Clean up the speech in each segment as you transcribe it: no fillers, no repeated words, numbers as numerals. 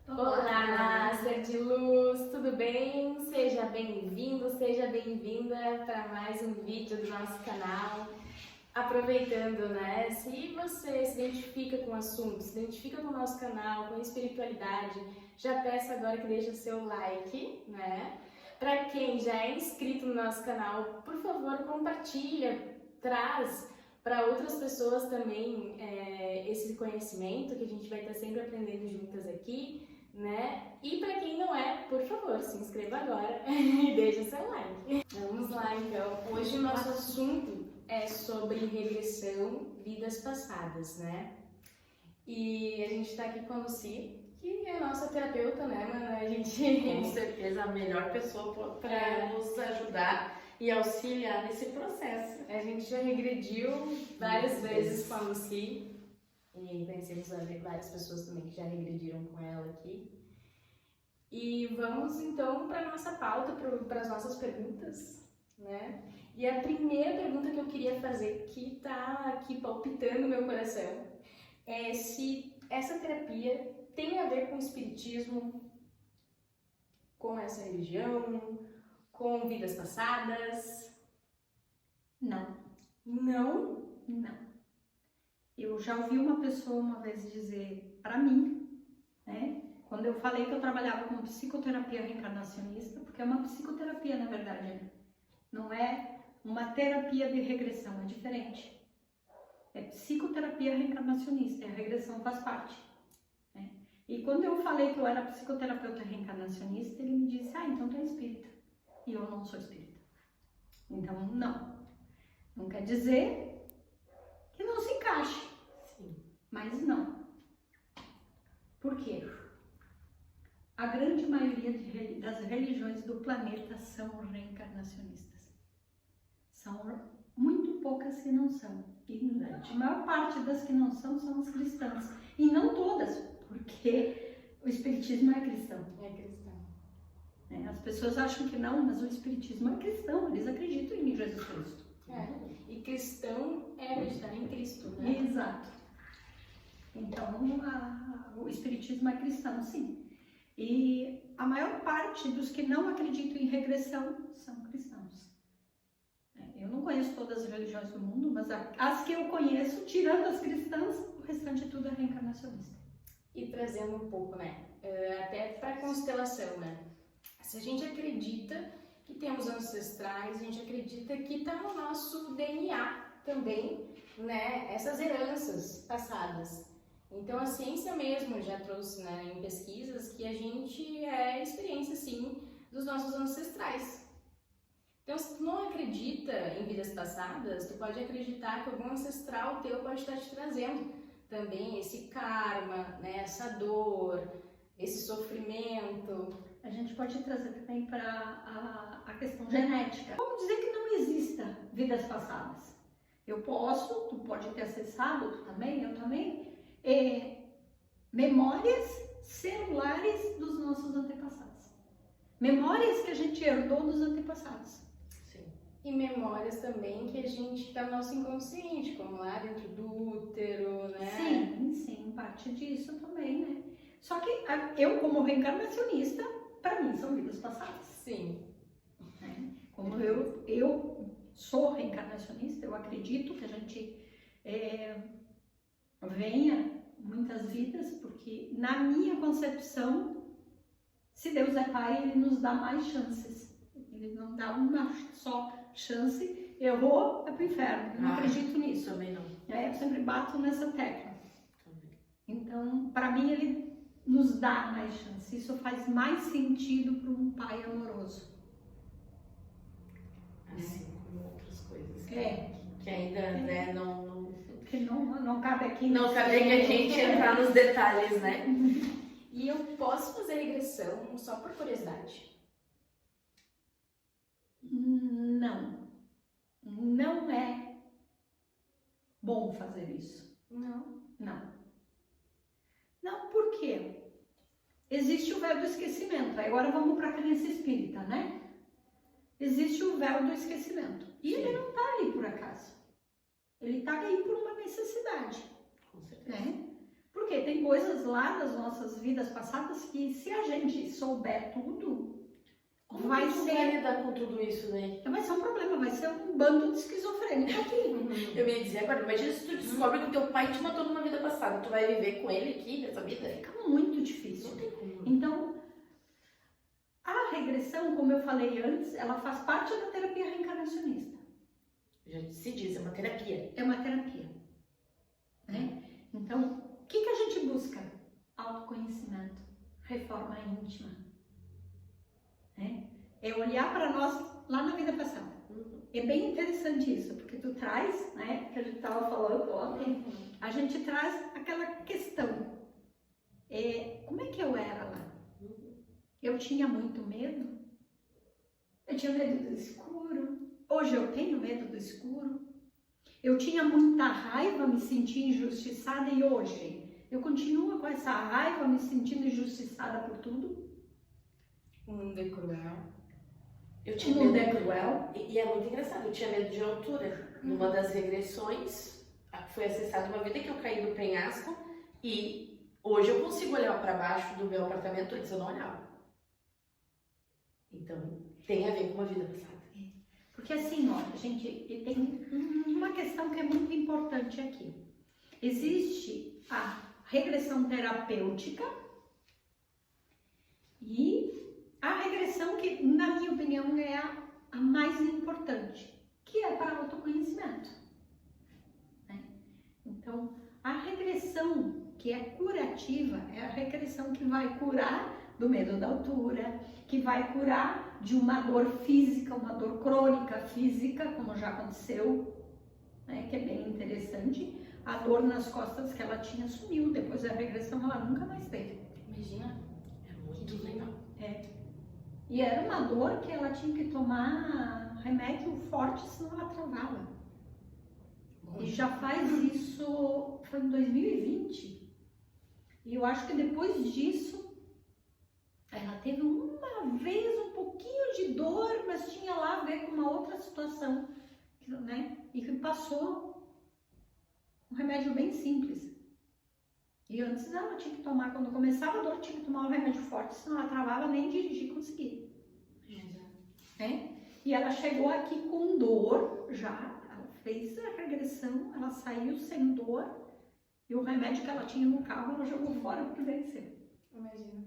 Olá, ser de luz, tudo bem? Seja bem-vindo, seja bem-vinda para mais um vídeo do nosso canal. Aproveitando, né? Se você se identifica com o assunto, se identifica com o nosso canal, com a espiritualidade, já peço agora que deixe o seu like, né? Para quem já é inscrito no nosso canal, por favor, compartilha, traz para outras pessoas também esse conhecimento que a gente vai estar sempre aprendendo juntas aqui, né? E para quem não é, por favor, se inscreva agora e deixe o seu like. Vamos lá, então. Hoje o nosso assunto é sobre regressão, vidas passadas, né? E a gente está aqui com a Lucy, que é a nossa terapeuta, né, Mana? A gente... Com certeza a melhor pessoa para nos ajudar e auxiliar nesse processo. A gente já regrediu várias vezes com a Lucy e conhecemos várias pessoas também que já regrediram com ela aqui. E vamos então para a nossa pauta, para as nossas perguntas, né? E a primeira pergunta que eu queria fazer, que está aqui palpitando no meu coração, é se essa terapia tem a ver com o espiritismo, com essa religião, com vidas passadas? Não. Não? Não. Eu já ouvi uma pessoa uma vez dizer para mim, né? Quando eu falei que eu trabalhava com psicoterapia reencarnacionista, porque é uma psicoterapia, na verdade, né? Não é uma terapia de regressão, é diferente. É psicoterapia reencarnacionista, e a regressão faz parte, né? E quando eu falei que eu era psicoterapeuta reencarnacionista, ele me disse, então tu é espírita. E eu não sou espírita. Então, não. Não quer dizer que não se encaixe. Sim. Mas não. Por quê? A grande maioria das religiões do planeta são reencarnacionistas. São muito poucas que não são. Verdade. A maior parte das que não são as cristãs. E não todas, porque o espiritismo é cristão. É cristão. As pessoas acham que não, mas o espiritismo é cristão. Eles acreditam em Jesus Cristo. E cristão é acreditar em Cristo, né? Exato. Então, o espiritismo é cristão, sim. E a maior parte dos que não acreditam em regressão são cristãos. Eu não conheço todas as religiões do mundo, mas as que eu conheço, tirando as cristãs, o restante tudo é reencarnacionista. E trazendo um pouco, né? Até para a constelação, né? Se a gente acredita que temos ancestrais, a gente acredita que está no nosso DNA também, né? Essas heranças passadas. Então a ciência mesmo já trouxe, né, em pesquisas que a gente é experiência, sim, dos nossos ancestrais. Então se tu não acredita em vidas passadas, tu pode acreditar que algum ancestral teu pode estar te trazendo também esse karma, né, essa dor, esse sofrimento. A gente pode trazer também para a questão genética. Vamos dizer que não exista vidas passadas. Eu posso, tu pode ter acessado, tu também, eu também, memórias celulares dos nossos antepassados. Memórias que a gente herdou dos antepassados. Sim. E memórias também que a gente está no nosso inconsciente, como lá dentro do útero, né? Sim, parte disso também, né? Só que eu, como reencarnacionista, para mim são vidas passadas. Sim. Como eu sou reencarnacionista, eu acredito que a gente venha muitas vidas, porque na minha concepção, se Deus é Pai, Ele nos dá mais chances. Ele não dá uma só chance, errou, é pro inferno. Eu não acredito nisso. Também não. Eu sempre bato nessa tecla. Também. Então, para mim, Ele nos dá mais chance. Isso faz mais sentido para um pai amoroso. Assim como outras coisas que ainda né, Que não cabe aqui. não cabe que a gente entrar nos detalhes, né? E eu posso fazer regressão só por curiosidade? Não. Não é bom fazer isso. Não. Não, por quê? Existe o véu do esquecimento. Agora vamos para a crença espírita, né? Existe o véu do esquecimento. E ele não está ali por acaso. Ele está aí por uma necessidade. Com certeza. Né? Por quê? tem coisas lá das nossas vidas passadas que se a gente souber tudo, Como vai que tu ser... vai lidar com tudo isso daí? vai ser um problema, vai ser um bando de esquizofrênico aqui. Eu ia dizer agora, imagina se tu descobre que teu pai te matou numa vida passada, tu vai viver com ele aqui nessa vida? Fica muito difícil. Não tem como. Então, a regressão, como eu falei antes, ela faz parte da terapia reencarnacionista. Já se diz, é uma terapia. É uma terapia, né? Então, o que a gente busca? Autoconhecimento, reforma íntima, né? É olhar para nós lá na vida passada. É bem interessante isso, porque tu traz, né, que a gente estava falando ontem, a gente traz aquela questão. Como é que eu era lá? Eu tinha muito medo? Eu tinha medo do escuro? Hoje eu tenho medo do escuro? Eu tinha muita raiva, me sentia injustiçada, e hoje eu continuo com essa raiva, me sentindo injustiçada por tudo? O mundo é cruel. Eu O tinha mundo medo, é cruel? e é muito engraçado, eu tinha medo de altura. Numa das regressões, foi acessada uma vida que eu caí do penhasco e hoje eu consigo olhar para baixo do meu apartamento, antes eu não olhava. Então, tem a ver com uma vida passada. Porque assim, ó, gente, tem uma questão que é muito importante aqui. Existe a regressão terapêutica e a regressão que, na minha opinião, é a mais importante, que é para autoconhecimento, né? Então, a regressão que é curativa é a regressão que vai curar do medo da altura, que vai curar de uma dor física, uma dor crônica física, como já aconteceu, né, que é bem interessante. A dor nas costas que ela tinha sumiu, depois da regressão ela nunca mais teve. Imagina. É muito legal. E era uma dor que ela tinha que tomar remédio forte, senão ela travava. Bom, E já faz isso, foi em 2020. E eu acho que depois disso, ela teve uma vez um pouquinho de dor, mas tinha lá a ver com uma outra situação, né? E que passou um remédio bem simples. E antes ela tinha que tomar, quando começava a dor, tinha que tomar um remédio forte, senão ela travava, nem dirigir conseguia. Né? E ela chegou aqui com dor já, ela fez a regressão, ela saiu sem dor, e o remédio que ela tinha no carro, ela jogou fora porque venceu. Imagina.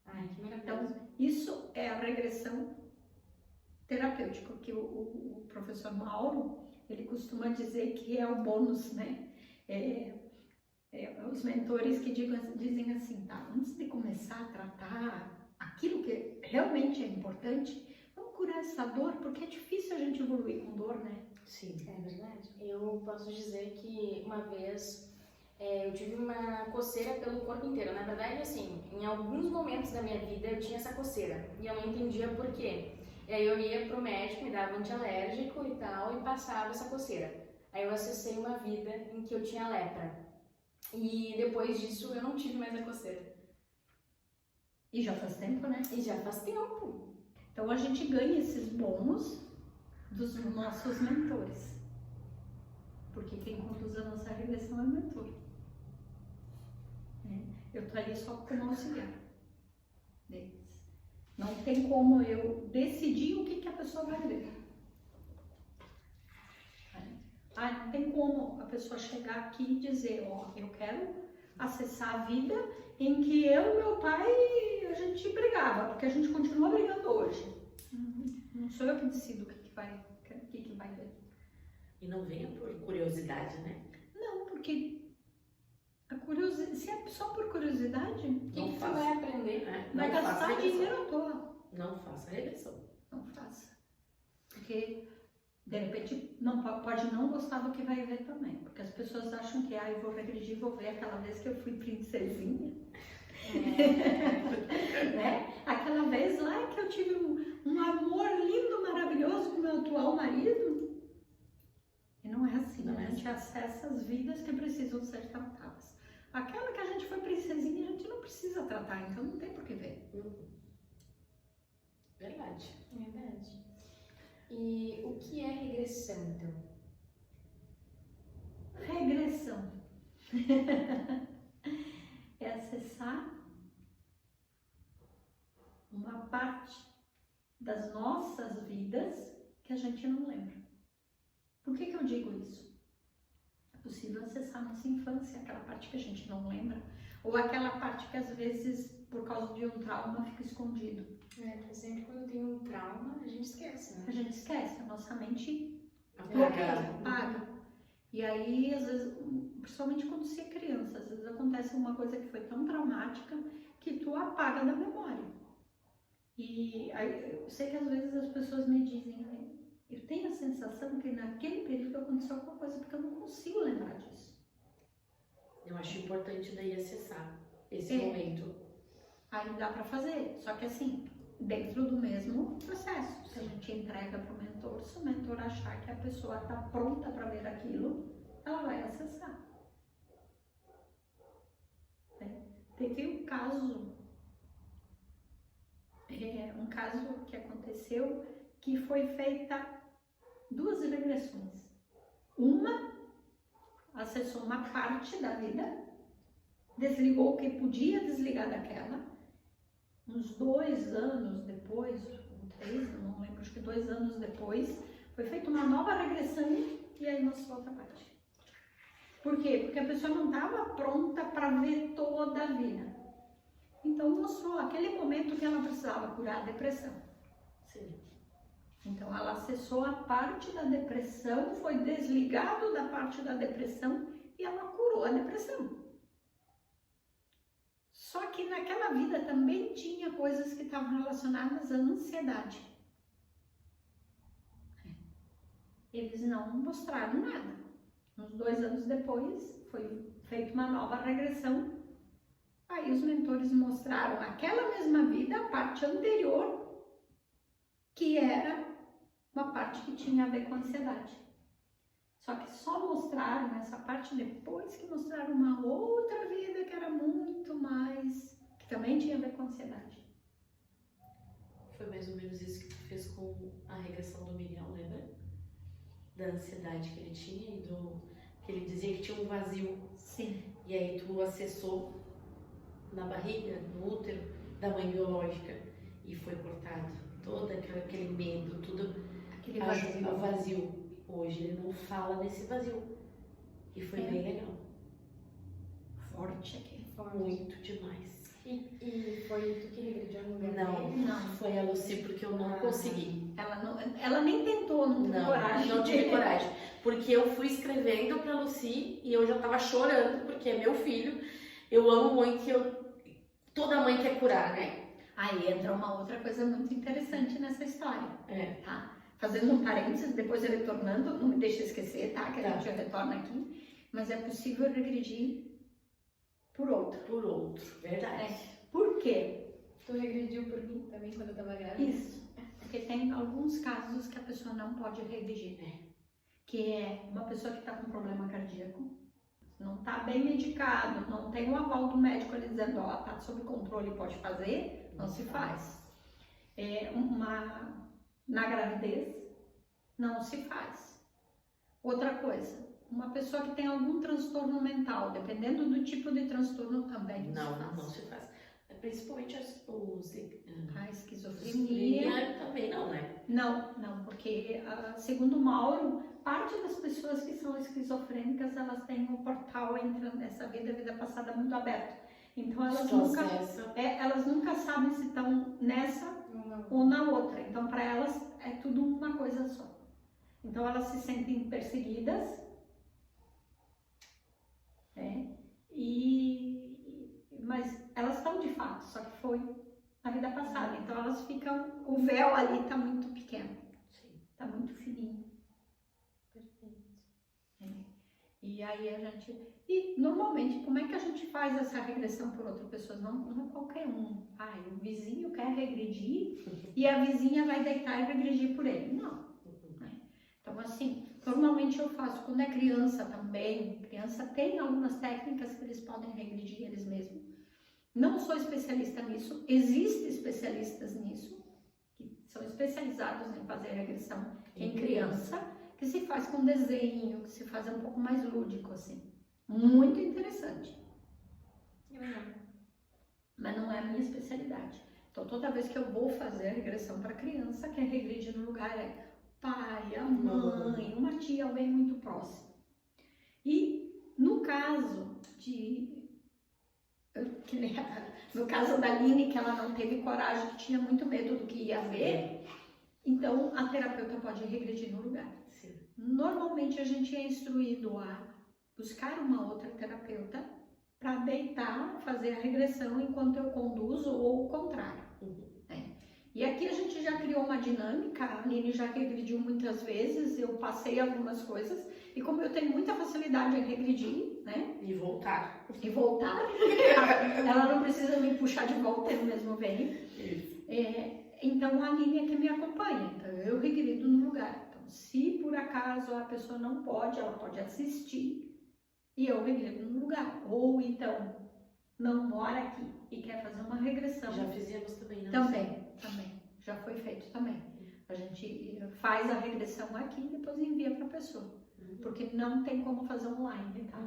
Ai, que maravilhoso. Então, isso é a regressão terapêutica, que o professor Mauro, ele costuma dizer que é o bônus, né? Os mentores que dizem assim, tá, antes de começar a tratar aquilo que realmente é importante, vamos curar essa dor, porque é difícil a gente evoluir com dor, né? sim. É verdade. Eu posso dizer que uma vez eu tive uma coceira pelo corpo inteiro. Na verdade, assim, em alguns momentos da minha vida eu tinha essa coceira e eu não entendia por quê. E aí eu ia pro médico, me dava antialérgico e tal, e passava essa coceira. Aí eu acessei uma vida em que eu tinha lepra. E depois disso eu não tive mais a coceira. E já faz tempo, né? E já faz tempo. Então a gente ganha esses bônus dos nossos mentores. Porque quem conduz a nossa regressão é o mentor. Eu tô ali só como auxiliar deles. Não tem como eu decidir o que a pessoa vai ver. Não tem como a pessoa chegar aqui e dizer, ó, eu quero acessar a vida em que eu e meu pai, a gente brigava, porque a gente continua brigando hoje. Não sou eu que decido o que vai ver. E não venha por curiosidade, né? Não, porque a curiosidade, se é só por curiosidade, O que tu vai aprender? vai Não faça gastar regressão. dinheiro à toa. Não faça regressão. Não faça. Porque, de repente, pode não gostar do que vai ver também. Porque as pessoas acham que, eu vou regredir, vou ver aquela vez que eu fui princesinha. Né? Aquela vez lá que eu tive um amor lindo, maravilhoso com meu atual marido. E não é assim. Não A é gente acessa as vidas que precisam ser tratadas. Aquela que a gente foi princesinha, a gente não precisa tratar, então não tem por que ver. Verdade. Verdade. E o que é regressão, então? Regressão. parte das nossas vidas que a gente não lembra. Por que eu digo isso? É possível acessar nossa infância, aquela parte que a gente não lembra, ou aquela parte que às vezes, por causa de um trauma, fica escondido. Por exemplo, quando tem um trauma, a gente esquece, né? A gente esquece, a nossa mente Apagar. apaga. E aí, às vezes, principalmente quando você é criança, às vezes acontece uma coisa que foi tão traumática que tu apaga da memória. E aí, eu sei que às vezes as pessoas me dizem, eu tenho a sensação que naquele período aconteceu alguma coisa, porque eu não consigo lembrar disso. Eu acho importante daí acessar esse É. momento. Aí dá pra fazer, só que assim, dentro do mesmo processo. Se a gente entrega pro mentor, se o mentor achar que a pessoa tá pronta para ver aquilo, ela vai acessar. Teve um caso que aconteceu que foi feita 2 regressões. Uma acessou uma parte da vida, desligou o que podia desligar daquela. Uns 2 anos depois, ou 3, não lembro, acho que 2 anos depois, foi feita uma nova regressão e aí mostrou outra parte. Por quê? Porque a pessoa não estava pronta para ver toda a vida. Então mostrou aquele momento que ela precisava curar a depressão. Sim. Então ela acessou a parte da depressão, foi desligado da parte da depressão e ela curou a depressão. Só que naquela vida também tinha coisas que estavam relacionadas à ansiedade. Eles não mostraram nada. Uns 2 anos depois, foi feita uma nova regressão. Aí os mentores mostraram aquela mesma vida, a parte anterior, que era uma parte que tinha a ver com ansiedade. Só que só mostraram essa parte depois que mostraram uma outra vida que era muito mais, que também tinha a ver com ansiedade. Foi mais ou menos isso que tu fez com a regressão do Miguel, lembra? Da ansiedade que ele tinha e que ele dizia que tinha um vazio. Sim. E aí tu acessou na barriga, no útero da mãe biológica e foi cortado todo aquele medo, tudo Aquele vazio. o vazio. Hoje ele não fala desse vazio. E foi bem legal. Forte aqui. Muito demais. E foi tu que regrediu no lugar Não, dele? Não. foi a Lucy porque eu não consegui. Ela nem tentou, não teve coragem. Não tive coragem. Porque eu fui escrevendo pra Lucy e eu já tava chorando, porque é meu filho. Eu amo muito toda mãe quer curar, né? Aí entra uma outra coisa muito interessante nessa história. Tá. Fazendo um parênteses, depois eu retornando, não me deixe esquecer, tá? Que a Tá. gente retorna aqui. Mas é possível regredir por outro. Por outro, verdade. Por quê? Tu regrediu por mim também quando eu tava grávida? Isso. Porque tem alguns casos que a pessoa não pode regredir. Que é uma pessoa que está com problema cardíaco, não está bem medicado, não tem o aval do médico ali dizendo, ó, tá sob controle, pode fazer, não se faz. Na gravidez, não se faz. Outra coisa, uma pessoa que tem algum transtorno mental, dependendo do tipo de transtorno também Não se faz. Principalmente a esquizofrenia. Também não, né? Não, porque segundo Mauro, parte das pessoas que são esquizofrênicas, elas têm um portal entre essa vida e a vida passada muito aberto. Então elas nunca sabem se estão nessa ou na outra. Então para elas é tudo uma coisa só. Então elas se sentem perseguidas, mas elas estão de fato, só que foi na vida passada. Então elas ficam, o véu ali está muito pequeno, está muito fininho. Perfeito. E aí e normalmente como é que a gente faz essa regressão por outra pessoa? Não é qualquer um. O vizinho quer regredir e a vizinha vai deitar e regredir por ele. Não. Então assim, normalmente eu faço quando é criança também. Criança tem algumas técnicas que eles podem regredir eles mesmos. Não sou especialista nisso, existem especialistas nisso, que são especializados em fazer regressão em criança, que se faz com desenho, que se faz um pouco mais lúdico, assim. Muito interessante. Mas não é a minha especialidade. Então, toda vez que eu vou fazer a regressão para criança, quem regride no lugar é pai, a mãe, uma tia, alguém muito próximo. E no caso no caso da Aline, que ela não teve coragem, que tinha muito medo do que ia ver, então a terapeuta pode regredir no lugar. Sim. Normalmente a gente é instruído a buscar uma outra terapeuta para deitar, fazer a regressão enquanto eu conduzo ou o contrário. E aqui a gente já criou uma dinâmica, a Aline já regrediu muitas vezes, eu passei algumas coisas, e como eu tenho muita facilidade em regredir, né? E voltar. Ela não precisa me puxar de volta, eu mesmo venho. Então a Aline é que me acompanha, então eu regrido no lugar. Então, se por acaso a pessoa não pode, ela pode assistir, e eu regrido no lugar. Ou então, não mora aqui e quer fazer uma regressão. Já fizemos também, não? Também. Já foi feito também. A gente faz a regressão aqui e depois envia para a pessoa. Porque não tem como fazer online, tá?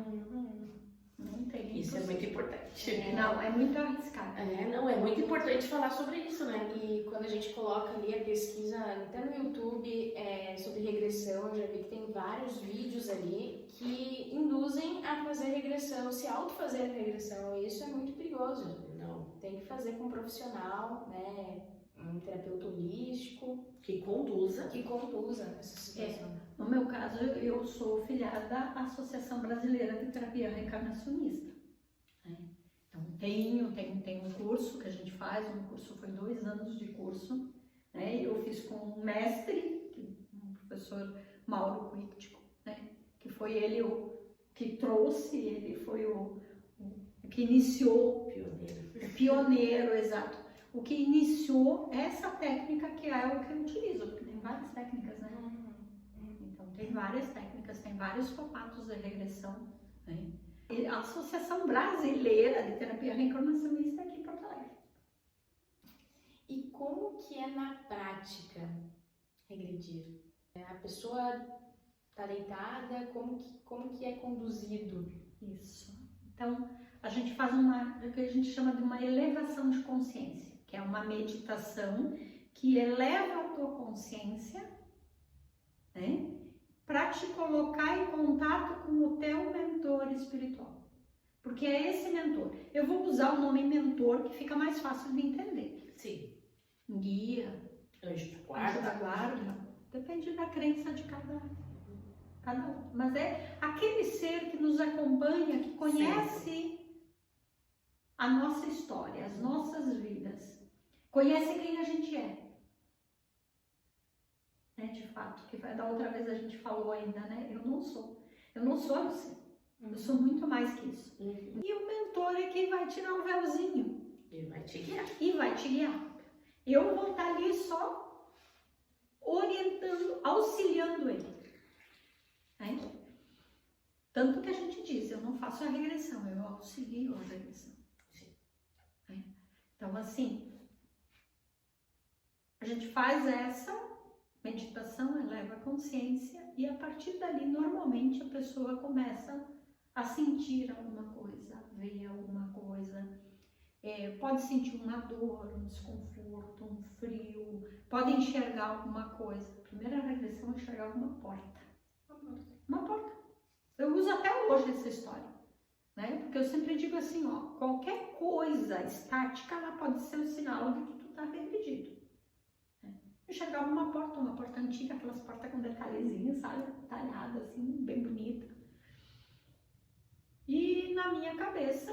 Não tem. Isso é muito importante. Não, é muito arriscado. É muito importante falar sobre isso, né? E quando a gente coloca ali a pesquisa, até no YouTube, sobre regressão, eu já vi que tem vários vídeos ali que induzem a fazer regressão, se autofazer a regressão, e isso é muito perigoso. Não. Tem que fazer com um profissional, né? Um terapeuta holístico. Que conduza essa situação. No meu caso, eu sou filiada da Associação Brasileira de Terapia Reencarnacionista. Então, tem um curso que a gente faz, um curso foi 2 anos de curso, né? Eu fiz com um mestre, o professor Mauro Quíptico, né? Que foi ele o que trouxe, ele foi o que iniciou, pioneiro, exato. O que iniciou essa técnica que é o que eu utilizo, porque tem várias técnicas, né? Então, tem várias técnicas, tem vários formatos de regressão, né? E a Associação Brasileira de Terapia Reencarnacionista aqui em Porto Alegre. E como que é na prática regredir? A pessoa está deitada, como que é conduzido? Isso. Então, a gente faz o que a gente chama de uma elevação de consciência, que é uma meditação que eleva a tua consciência, né, para te colocar em contato com o teu mentor espiritual. Porque é esse mentor. Eu vou usar o nome mentor que fica mais fácil de entender. Sim. Guia, Anjo anjo da guarda, depende da crença de cada um. Mas é aquele ser que nos acompanha, que conhece a nossa história, as nossas vidas, conhece quem a gente é. De fato, que da outra vez a gente falou ainda, né? Eu não sou você. Eu sou muito mais que isso. E o mentor é quem vai tirar o véuzinho. E vai te guiar. Eu vou estar ali só orientando, auxiliando ele. Tanto que a gente diz, eu não faço a regressão, eu auxilio a regressão. Então, assim, a gente faz essa meditação, eleva a consciência e a partir dali, normalmente, a pessoa começa a sentir alguma coisa, a ver alguma coisa. Pode sentir uma dor, um desconforto, um frio, pode enxergar alguma coisa. A primeira regressão é enxergar uma porta. Uma porta. Eu uso até hoje essa história, né? Porque eu sempre digo assim, ó, qualquer coisa estática, ela pode ser um sinal de que tu tá regredido. Eu enxergava uma porta antiga, aquelas portas com detalhezinhos, sabe? Talhada, assim, bem bonita. E na minha cabeça,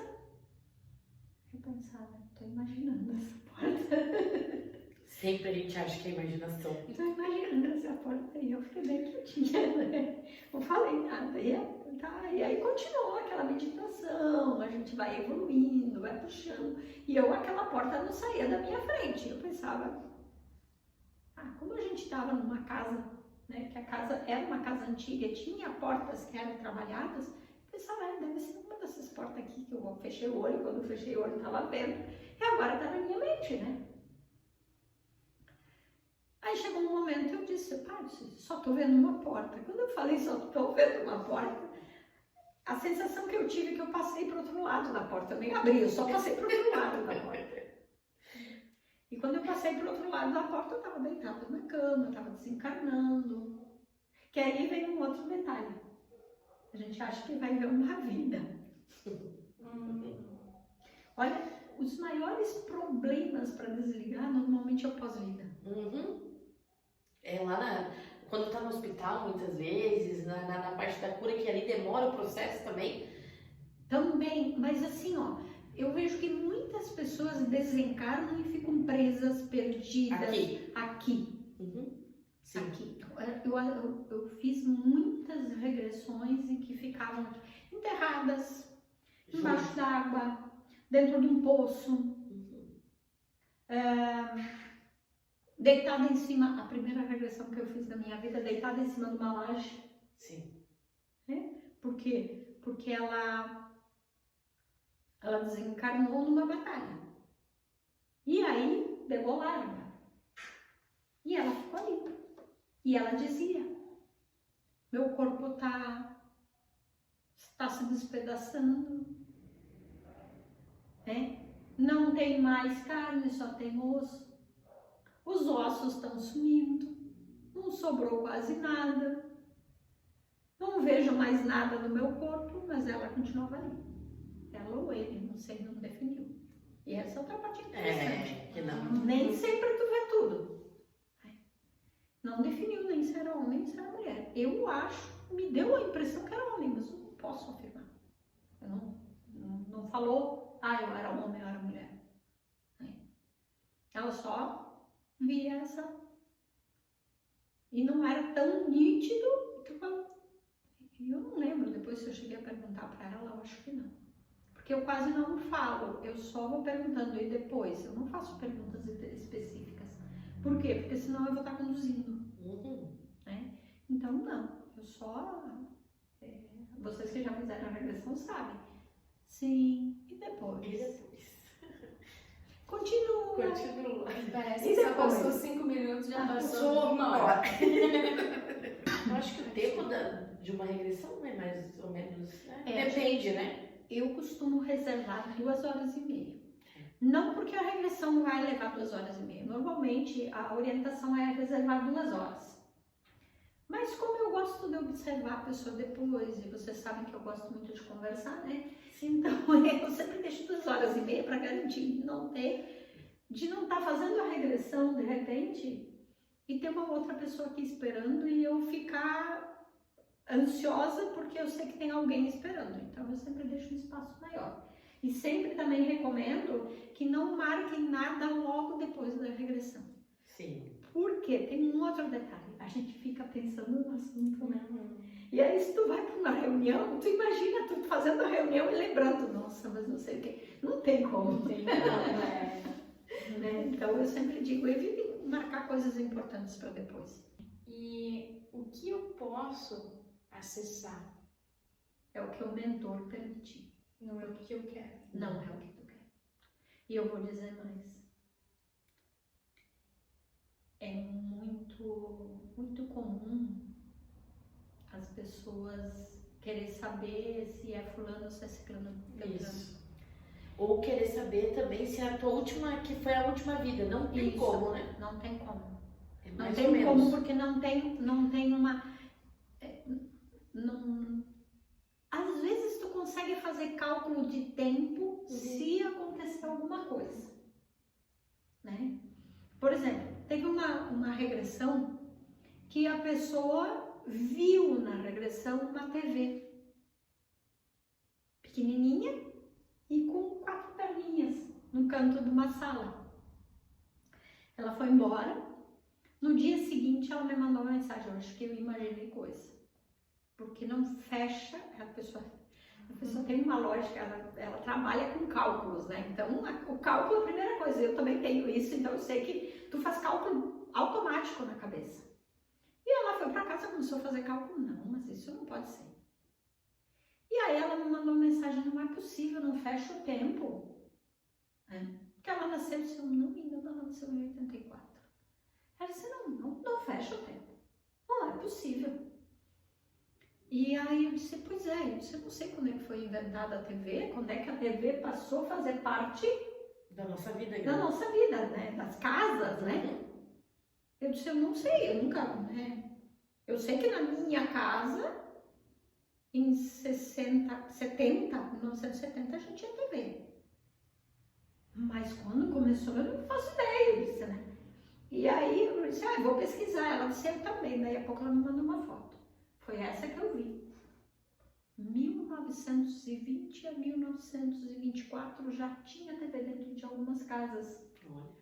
eu pensava, tô imaginando essa porta. Sempre a gente acha que é imaginação. Tô imaginando essa porta e eu fiquei bem quietinha, né? Não falei nada. E aí continuou aquela meditação, a gente vai evoluindo, vai puxando. E aquela porta não saía da minha frente. Eu pensava, como a gente estava numa casa, né? Que a casa era uma casa antiga, tinha portas que eram trabalhadas. Eu pensava, deve ser uma dessas portas aqui que eu fechei o olho, quando eu fechei o olho eu estava vendo. E agora está na minha mente, né? Aí chegou um momento que eu disse, só estou vendo uma porta. Quando eu falei só estou vendo uma porta, a sensação que eu tive é que eu passei para o outro lado da porta. Eu nem abri, eu só passei para o outro lado da porta. E quando eu passei pro outro lado da porta, eu estava deitada na cama, estava desencarnando. Que aí vem um outro detalhe. A gente acha que vai ver uma vida. Olha, os maiores problemas para desligar normalmente é o pós-vida. É quando tá no hospital, muitas vezes, na parte da cura, que ali demora o processo também. Também, mas assim, ó, eu vejo que muitas pessoas desencarnam e ficam presas, perdidas. Aqui. Sim. Aqui. Eu fiz muitas regressões em que ficavam enterradas, embaixo d'água, dentro de um poço, deitada em cima. A primeira regressão que eu fiz na minha vida, deitada em cima de uma laje. Sim. Por quê? Porque ela desencarnou numa batalha. E aí, deu larga. E ela ficou ali. E ela dizia, meu corpo está se despedaçando, não tem mais carne, só tem osso, os ossos estão sumindo, não sobrou quase nada, não vejo mais nada no meu corpo, mas ela continuava ali. Ela ou ele, não sei, não definiu. E essa é outra parte interessante. Que não. Nem sempre tu vê tudo. Não definiu nem se era homem, nem se era mulher. Eu acho, me deu a impressão que era homem, mas eu não posso afirmar. Eu não falou, eu era homem, eu era mulher. Ela só via essa. E não era tão nítido que eu falo. Eu não lembro depois se eu cheguei a perguntar para ela, eu acho que não. Porque eu quase não falo, eu só vou perguntando e depois. Eu não faço perguntas específicas. Por quê? Porque senão eu vou estar conduzindo. Então, não. Eu só... vocês que já fizeram a regressão sabem. Sim. E depois? Continua. Parece que só passou 5 minutos, já passou uma hora. Eu acho que o tempo de uma regressão é mais ou menos... Depende, né? Eu costumo reservar 2h30. Não porque a regressão vai levar 2h30. Normalmente, a orientação é reservar 2 horas. Mas como eu gosto de observar a pessoa depois, e vocês sabem que eu gosto muito de conversar, né? Então, eu sempre deixo 2h30 para garantir de não estar fazendo a regressão de repente e ter uma outra pessoa aqui esperando e eu ficar ansiosa porque eu sei que tem alguém esperando. Então, eu sempre deixo um espaço maior. E sempre também recomendo que não marquem nada logo depois da regressão. Sim. Porque tem um outro detalhe. A gente fica pensando no assunto, né? E aí, se tu vai para uma reunião, tu imagina tu fazendo a reunião e lembrando, nossa, mas não sei o quê. Não tem como. Não tem como, né? Então, eu sempre digo, evitem marcar coisas importantes para depois. E o que eu posso acessar? É o que o mentor permitir. Não é o que eu quero. Não é o que tu quer. E eu vou dizer mais. É muito comum as pessoas querer saber se é fulano ou se é ciclano. Isso. Ou querer saber também se é a tua última, que foi a última vida. Não tem como, né? Não tem como. É Não mais tem ou menos. como porque não tem uma... Às vezes tu consegue fazer cálculo de tempo se acontecer alguma coisa, né? Por exemplo, teve uma regressão que a pessoa viu na regressão uma TV pequenininha e com 4 perninhas no canto de uma sala. Ela foi embora. No dia seguinte ela me mandou uma mensagem, eu acho que eu imaginei coisa. Porque não fecha, a pessoa tem uma lógica, ela trabalha com cálculos, né? Então, o cálculo é a primeira coisa, eu também tenho isso, então eu sei que tu faz cálculo automático na cabeça. E ela foi para casa e começou a fazer cálculo, não, mas isso não pode ser. E aí ela me mandou uma mensagem, não é possível, não fecha o tempo. Porque ela nasceu, se eu não me engano, ela nasceu em 84. Ela disse, não fecha o tempo. Não é possível. E aí eu disse, pois é, eu não sei quando é que foi inventada a TV, quando é que a TV passou a fazer parte Da nossa vida. da nossa vida, né? Das casas, né? Eu disse, eu não sei, eu nunca, né? Eu sei que na minha casa, em 1970, já tinha TV. Mas quando começou, eu não faço ideia disso, né? E aí eu disse, eu vou pesquisar. Ela disse, eu também. Daí a pouco ela me mandou uma foto. Foi essa que eu vi. 1920 a 1924 já tinha TV dentro de algumas casas. Olha.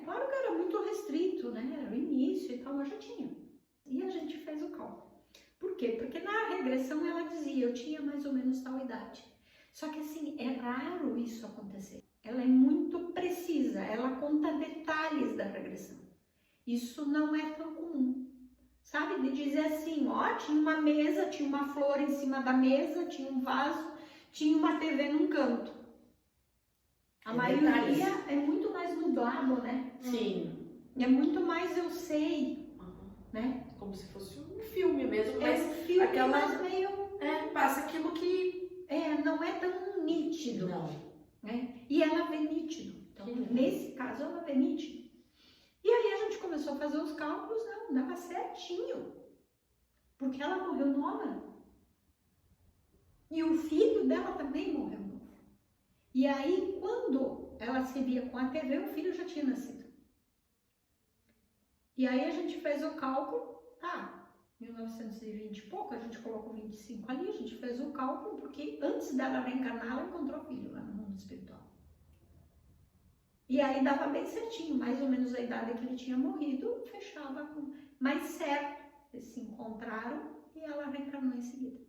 Claro que era muito restrito, né? Era o início e tal, mas já tinha. E a gente fez o cálculo. Por quê? Porque na regressão ela dizia, eu tinha mais ou menos tal idade. Só que assim, é raro isso acontecer. Ela é muito precisa, ela conta detalhes da regressão. Isso não é tão comum. Sabe? De dizer assim, ó, tinha uma mesa, tinha uma flor em cima da mesa, tinha um vaso, tinha uma TV num canto. A maioria é muito mais nublado, né? Sim. É muito mais eu sei, né? Como se fosse um filme mesmo, É mas um filme, aquela... mas meio... passa aquilo que... não é tão nítido. Não. Né? E ela vê nítido. Então, nesse caso, ela vê nítido. E aí a gente começou a fazer os cálculos, não, dava certinho. Porque ela morreu nova. E o filho dela também morreu novo. E aí, quando ela se via com a TV, o filho já tinha nascido. E aí a gente fez o cálculo, 1920 e pouco, a gente colocou 25 ali, a gente fez o cálculo, porque antes dela reencarnar, ela encontrou o filho lá no mundo espiritual. E aí dava bem certinho, mais ou menos a idade que ele tinha morrido, fechava com mais certo. Eles se encontraram e ela reencarnou em seguida.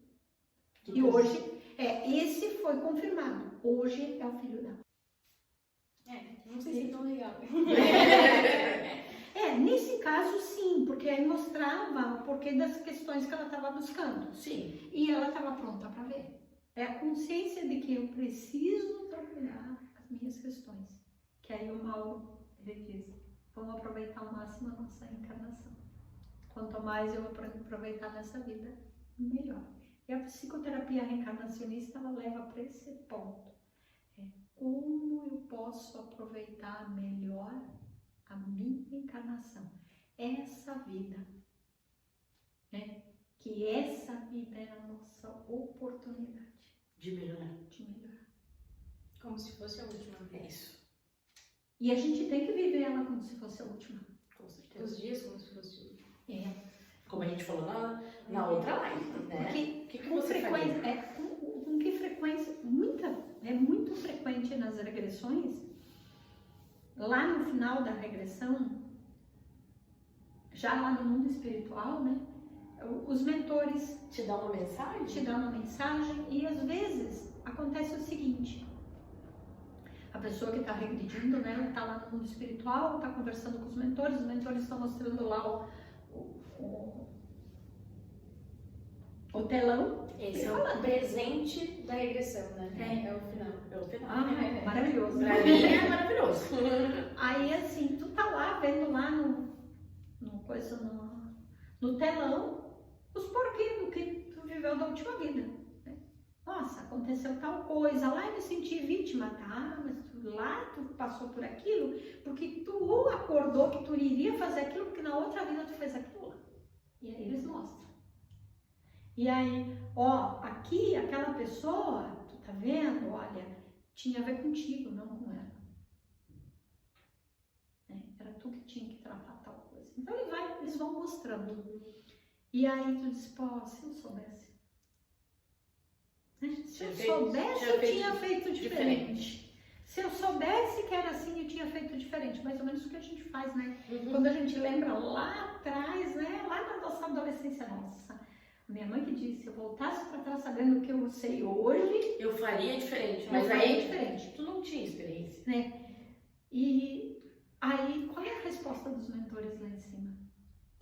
E hoje, esse foi confirmado. Hoje é o filho dela. Não sei se é tão legal. Nesse caso sim, porque aí mostrava o porquê das questões que ela estava buscando. Sim. E ela estava pronta para ver. É a consciência de que eu preciso trabalhar as minhas questões. Que aí o Mauro, ele diz, vamos aproveitar ao máximo a nossa encarnação. Quanto mais eu aproveitar nessa vida, melhor. E a psicoterapia reencarnacionista, ela leva para esse ponto. Como eu posso aproveitar melhor a minha encarnação, essa vida, né? Que essa vida é a nossa oportunidade de melhorar. Como se fosse a última vez. É isso. E a gente tem que viver ela como se fosse a última. Com certeza. Os dias como se fosse o último. Como a gente falou na outra live, né? Porque que você faria? Com que frequência, muito frequente nas regressões, lá no final da regressão, já lá no mundo espiritual, né? Os mentores te dão uma mensagem e às vezes acontece o seguinte: a pessoa que está regredindo, né? Ela está lá no mundo espiritual, está conversando com os mentores estão mostrando lá o telão. Esse é o presente da regressão, né? É o final. É o final. Maravilhoso. Pra mim é maravilhoso. Aí assim, tu tá lá vendo lá no telão os porquês do que tu viveu da última vida. Né? Nossa, aconteceu tal coisa, lá eu me senti vítima, tá? Mas lá tu passou por aquilo porque tu acordou que tu iria fazer aquilo porque na outra vida tu fez aquilo lá. E aí eles mostram. E aí, aqui aquela pessoa, tu tá vendo, olha, tinha a ver contigo, não com ela. Era tu que tinha que tratar tal coisa. Então eles vão mostrando. E aí tu diz, se eu soubesse. Se eu soubesse, eu tinha feito diferente. Se eu soubesse que era assim, eu tinha feito diferente. Mais ou menos o que a gente faz, né? Quando a gente lembra lá atrás, né? Lá na nossa adolescência, nossa. Minha mãe que disse, se eu voltasse para trás sabendo o que eu sei hoje, eu faria diferente. Mas aí é diferente. Tu não tinha experiência. Né? E aí, qual é a resposta dos mentores lá em cima?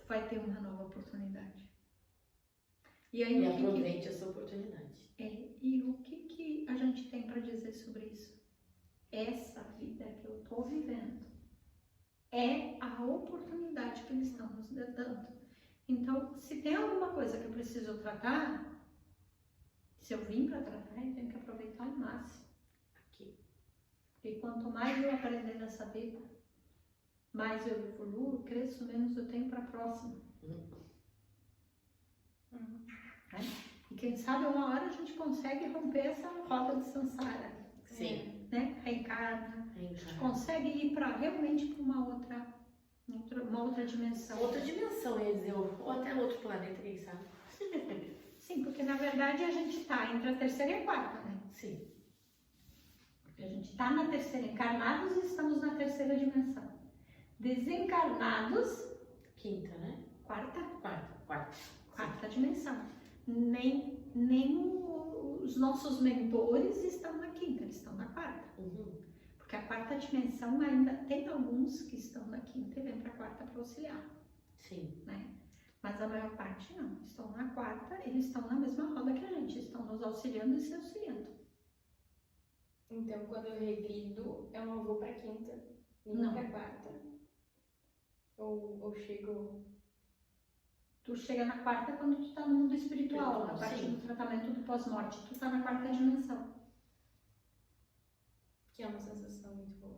Tu vai ter uma nova oportunidade. E aí, aproveite essa oportunidade. E o que a gente tem para dizer sobre isso? Essa vida que eu estou vivendo é a oportunidade que eles estão nos dando. Então, se tem alguma coisa que eu preciso tratar, se eu vim para tratar, eu tenho que aproveitar ao máximo. Porque quanto mais eu aprender nessa vida, mais eu evoluo, cresço, menos eu tenho para a próxima. Né? E quem sabe uma hora a gente consegue romper essa roda de samsara. Sim. Né? Reencarna. A gente consegue ir realmente para uma outra dimensão. Outra dimensão, ia dizer, ou até outro planeta, quem sabe? Sim, porque na verdade a gente está entre a terceira e a quarta, né? Sim. Porque a gente está na terceira, encarnados e estamos na terceira dimensão. Desencarnados, Quinta, né? quarta dimensão. Nem os nossos mentores estão na quinta, eles estão na quarta. Porque a quarta dimensão ainda tem alguns que estão na quinta e vêm para a quarta para auxiliar. Sim. Né? Mas a maior parte não. Estão na quarta, eles estão na mesma roda que a gente, estão nos auxiliando e se auxiliando. Então, quando eu regrido, eu não vou para quinta, nem Não. para quarta. Ou chego... Tu chega na quarta quando tu está no mundo espiritual, a partir Sim. do tratamento do pós-morte. Tu está na quarta dimensão. Que é uma sensação muito boa.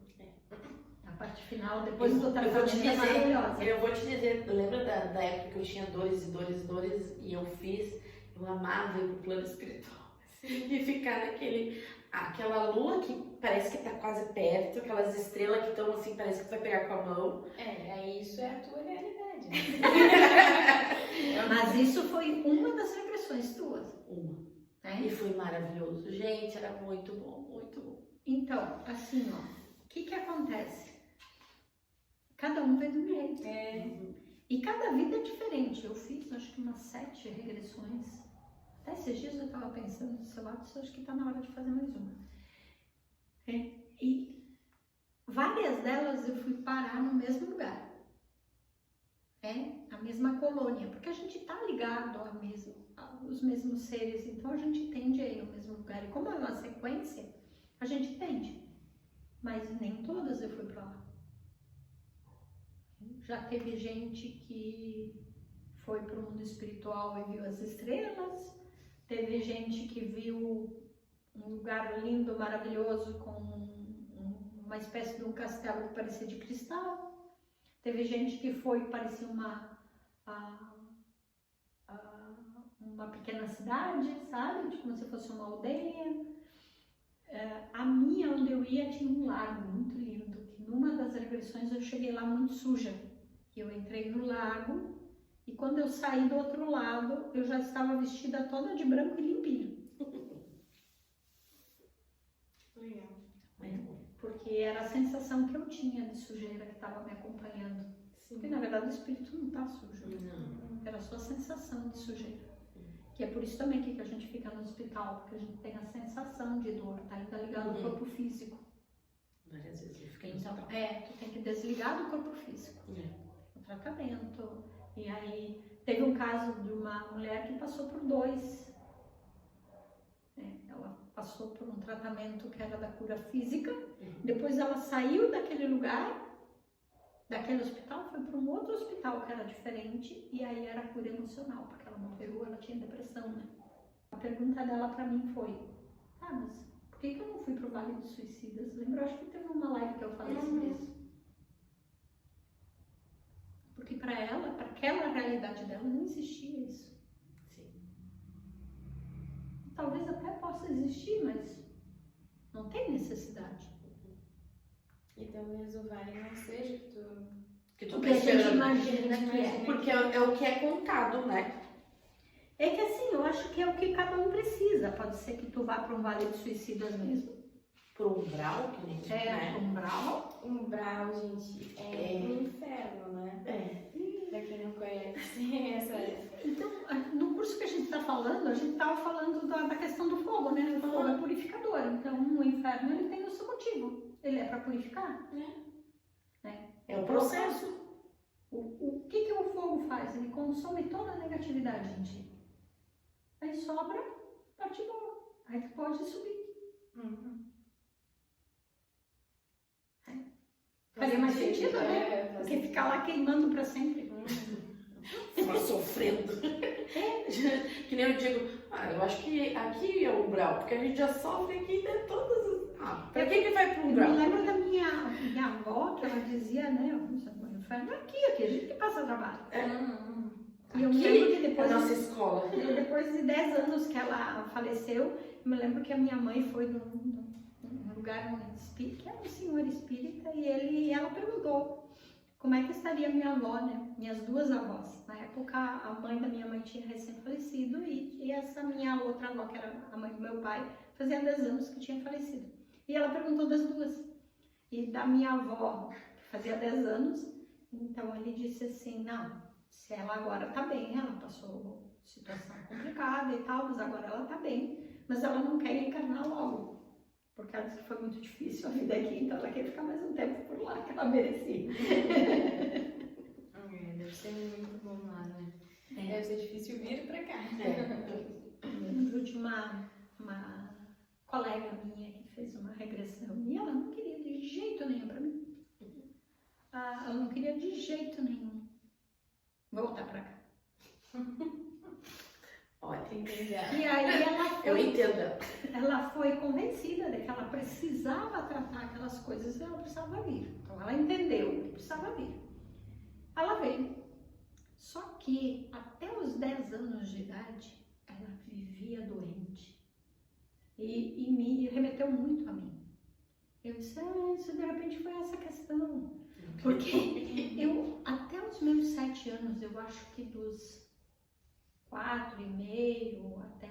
A parte final, depois do Eu vou te tratamento, é maravilhosa. Eu vou te dizer, lembra da época que eu tinha dores e eu amava ir pro plano espiritual. E ficar aquela lua que parece que tá quase perto, aquelas estrelas que estão assim, parece que tu vai pegar com a mão. Aí isso é a tua realidade. Mas isso foi uma das regressões tuas. Né? E foi maravilhoso. Gente, era muito bom, muito bom. Então, assim, ó, o que acontece? Cada um vem de um jeito. E cada vida é diferente. Eu fiz, acho que umas 7 regressões. Até esses dias eu estava pensando, sei lá, acho que está na hora de fazer mais uma. E várias delas eu fui parar no mesmo lugar. A mesma colônia. Porque a gente está ligado aos mesmos seres, então a gente tende a ir ao mesmo lugar. E como é uma sequência, a gente tende. Mas nem todas eu fui para lá. Já teve gente que foi para o mundo espiritual e viu as estrelas. Teve gente que viu um lugar lindo, maravilhoso, com uma espécie de um castelo que parecia de cristal. Teve gente que foi e parecia uma pequena cidade, sabe? Como se fosse uma aldeia. A minha, onde eu ia, tinha um lago muito lindo. Que numa das regressões eu cheguei lá muito suja. E eu entrei no lago. E quando eu saí do outro lado, eu já estava vestida toda de branco e limpinha. Legal. Porque era a sensação que eu tinha de sujeira que estava me acompanhando. Porque na verdade o espírito não está sujo. Não. Era só a sensação de sujeira. Que é por isso também que a gente fica no hospital, porque a gente tem a sensação de dor, tá ainda ligado ao corpo físico. Várias vezes eu fiquei Então, tu tem que desligar do corpo físico. O tratamento. E aí, teve um caso de uma mulher que passou por 2. Ela passou por um tratamento que era da cura física. Depois ela saiu daquele lugar, daquele hospital, foi para um outro hospital que era diferente. E aí era cura emocional, porque ela morreu, ela tinha depressão, né? A pergunta dela para mim foi, mas por que eu não fui pro Vale dos Suicidas? Lembra? Acho que teve uma live que eu falei sobre isso. Porque para ela, para aquela realidade dela, não existia isso. Sim. Talvez até possa existir, mas não tem necessidade. E talvez o vale não seja Que tu O que a gente imagina que é. Porque é o que é contado, né? É que assim, eu acho que é o que cada um precisa. Pode ser que tu vá para um Vale dos Suicidas mesmo. Pro umbral, que nem Pro umbral. Umbral, gente, é um inferno, né? Pra quem não conhece essa... Então, no curso que a gente está falando, a gente estava falando da questão do fogo, né? O fogo é purificador. Então, o inferno, ele tem o seu motivo. Ele é para purificar. É o processo. O que o fogo faz? Ele consome toda a negatividade em ti. Aí sobra parte boa. Aí tu pode subir. Faria mais sentido, né? Porque ficar lá queimando para sempre. Ficar sofrendo. Que nem eu digo, eu acho que aqui é o umbral, porque a gente já sofre aqui, né? Todas Pra que vai pro Eu me grau? lembro da minha avó, que ela dizia, né? Aqui, a gente que passa trabalho. E eu me lembro que A nossa escola. depois de 10 anos que ela faleceu, eu me lembro que a minha mãe foi num lugar espírita, que era um senhor espírita, e ela perguntou como é que estaria minha avó, né? Minhas duas avós. Na época, a mãe da minha mãe tinha recém-falecido e essa minha outra avó, que era a mãe do meu pai, fazia 10 anos que tinha falecido. E ela perguntou das duas. E da minha avó, que fazia 10 anos, então ele disse assim, não, se ela agora tá bem, ela passou situação complicada e tal, mas agora ela tá bem, mas ela não quer encarnar logo. Porque ela disse que foi muito difícil a vida aqui, então ela quer ficar mais um tempo por lá, que ela merecia. Deve ser muito bom lá, né? Deve ser difícil vir pra cá. Eu lembro de uma colega minha que fez uma regressão e ela não queria de jeito nenhum pra mim. Ela não queria de jeito nenhum voltar pra cá. Olha, Entendi. E aí eu entendo. ela foi convencida de que ela precisava tratar aquelas coisas e ela precisava vir. Então ela entendeu que precisava vir. Ela veio. Só que até os 10 anos de idade, ela vivia doente. E me remeteu muito a mim. Eu disse, isso de repente foi essa questão. Porque eu, até os meus 7 anos, eu acho que dos 4,5 até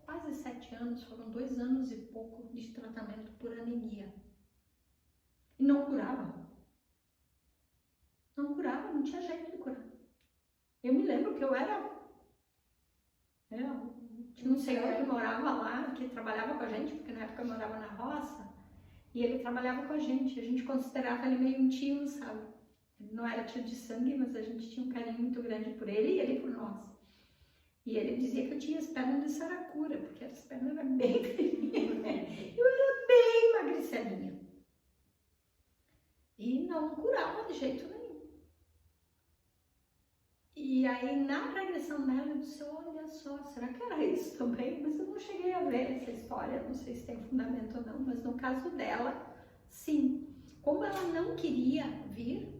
quase 7 anos, foram 2 anos e pouco de tratamento por anemia. E não curava. Não curava, não tinha jeito de curar. Eu me lembro que eu tinha um senhor que morava lá, que trabalhava com a gente, porque na época eu morava na roça, e ele trabalhava com a gente considerava ele meio um tio, sabe? Ele não era tio de sangue, mas a gente tinha um carinho muito grande por ele e ele por nós. E ele dizia que eu tinha as pernas de saracura, porque as pernas eram bem fininhas. Eu era bem magricelinha. E não curava de jeito nenhum. E aí, na regressão dela, eu disse, olha só, será que era isso também? Mas eu não cheguei a ver essa história, não sei se tem fundamento ou não, mas no caso dela, sim. Como ela não queria vir,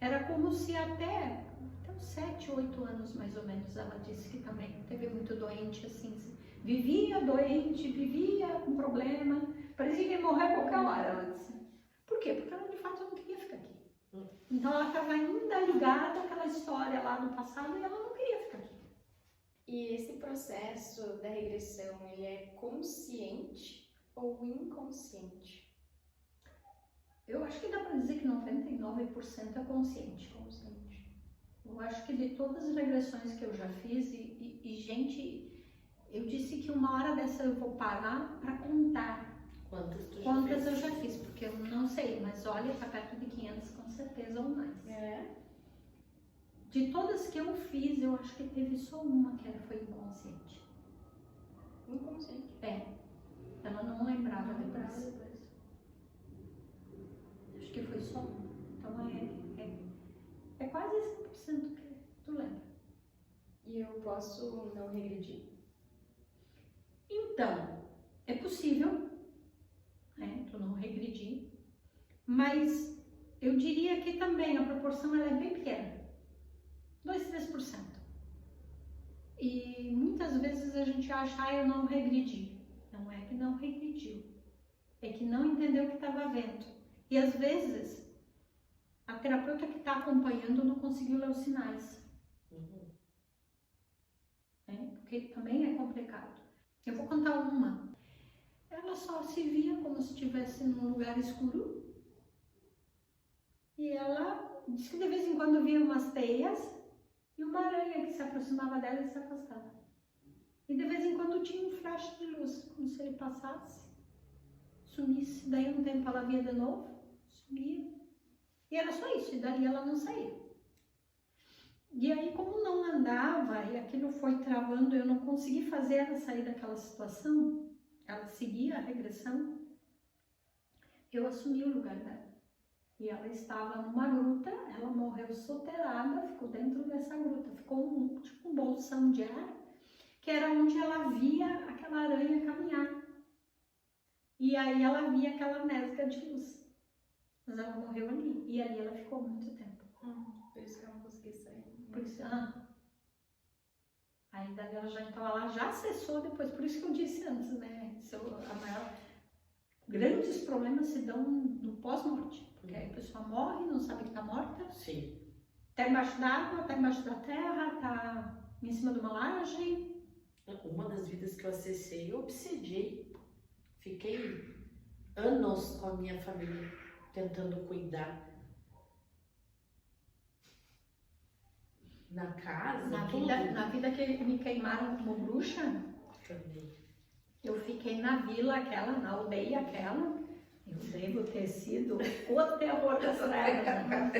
era como se até uns 7, 8 anos mais ou menos, ela disse que também teve muito doente, assim, vivia doente, vivia com problema, parecia que ia morrer a qualquer hora, ela disse. Por quê? Porque ela de fato não queria ficar aqui. Então ela estava ainda ligada àquela história lá do passado e ela não queria ficar aqui. E esse processo da regressão, ele é consciente ou inconsciente? Eu acho que dá para dizer que 99% é consciente. Eu acho que de todas as regressões que eu já fiz, gente, eu disse que uma hora dessa eu vou parar para contar quantas eu já fiz, porque eu não sei, mas olha, tá perto de 500 com certeza ou mais. De todas que eu fiz, eu acho que teve só uma que foi inconsciente. Inconsciente? Ela não lembrava depois. Acho que foi só uma. Então é quase 100% que tu lembra. E eu posso não regredir? Então, é possível, né, tu não regredir, mas eu diria que também a proporção ela é bem pequena, 2, 3%. E muitas vezes a gente acha, eu não regredi. Não é que não regrediu, é que não entendeu o que estava vendo. E às vezes a terapeuta que está acompanhando não conseguiu ler os sinais. Porque também é complicado. Eu vou contar uma. Ela só se via como se estivesse num lugar escuro. E ela disse que de vez em quando via umas teias e uma aranha que se aproximava dela e se afastava. E de vez em quando tinha um flash de luz, como se ele passasse, sumisse. Daí um tempo ela via de novo, sumia. E era só isso, e dali ela não saía. E aí, como não andava e aquilo foi travando, eu não consegui fazer ela sair daquela situação, ela seguia a regressão, eu assumi o lugar dela. E ela estava numa gruta, ela morreu soterrada, ficou dentro dessa gruta, ficou tipo um bolsão de ar, que era onde ela via aquela aranha caminhar. E E aí ela via aquela nesga de luz. Mas ela morreu ali. E ali ela ficou muito tempo. Por isso que eu não consegui sair. Por isso, aí dali ela já, então ela já cessou depois. Por isso que eu disse antes, né? Grandes problemas se dão no pós-morte. Porque aí a pessoa morre, não sabe que está morta. Sim. Tá embaixo d'água, tá embaixo da terra, tá em cima de uma laje. Uma das vidas que eu acessei, eu obsedi. Fiquei anos com a minha família tentando cuidar. Na casa, Na vida que me queimaram como bruxa, também. eu fiquei na vila aquela, na aldeia aquela. Eu devo ter sido o terror das trevas. Né?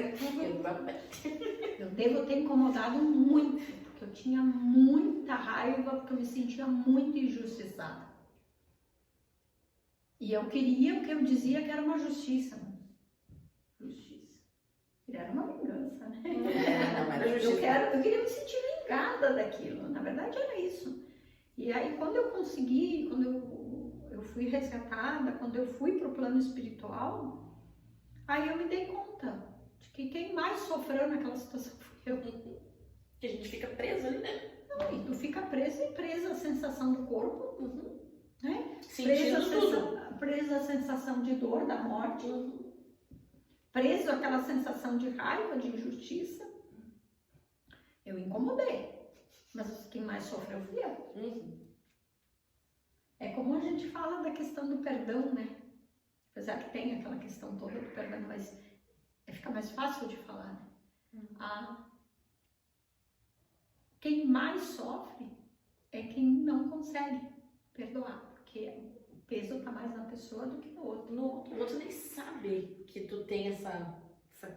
Eu devo ter incomodado muito, porque eu tinha muita raiva, porque eu me sentia muito injustiçada. E eu queria o que eu dizia que era uma justiça. Justiça. Era uma vingança, né? Não era justiça. Eu queria me sentir vingada daquilo. Na verdade era isso. E aí quando eu consegui, quando eu fui resgatada, quando eu fui para o plano espiritual, aí eu me dei conta de que quem mais sofreu naquela situação fui eu. Que a gente fica preso ali, né? Não, e tu fica presa e presa à sensação do corpo, né? Sentindo tudo. Presa à sensação de dor, da morte, preso àquela sensação de raiva, de injustiça. Eu incomodei, mas quem mais sofreu fui eu. É como a gente fala da questão do perdão, né? Apesar que tem aquela questão toda do perdão, mas fica mais fácil de falar, né? Quem mais sofre é quem não consegue perdoar, porque o peso está mais na pessoa do que no outro. O outro nem sabe que tu tem essa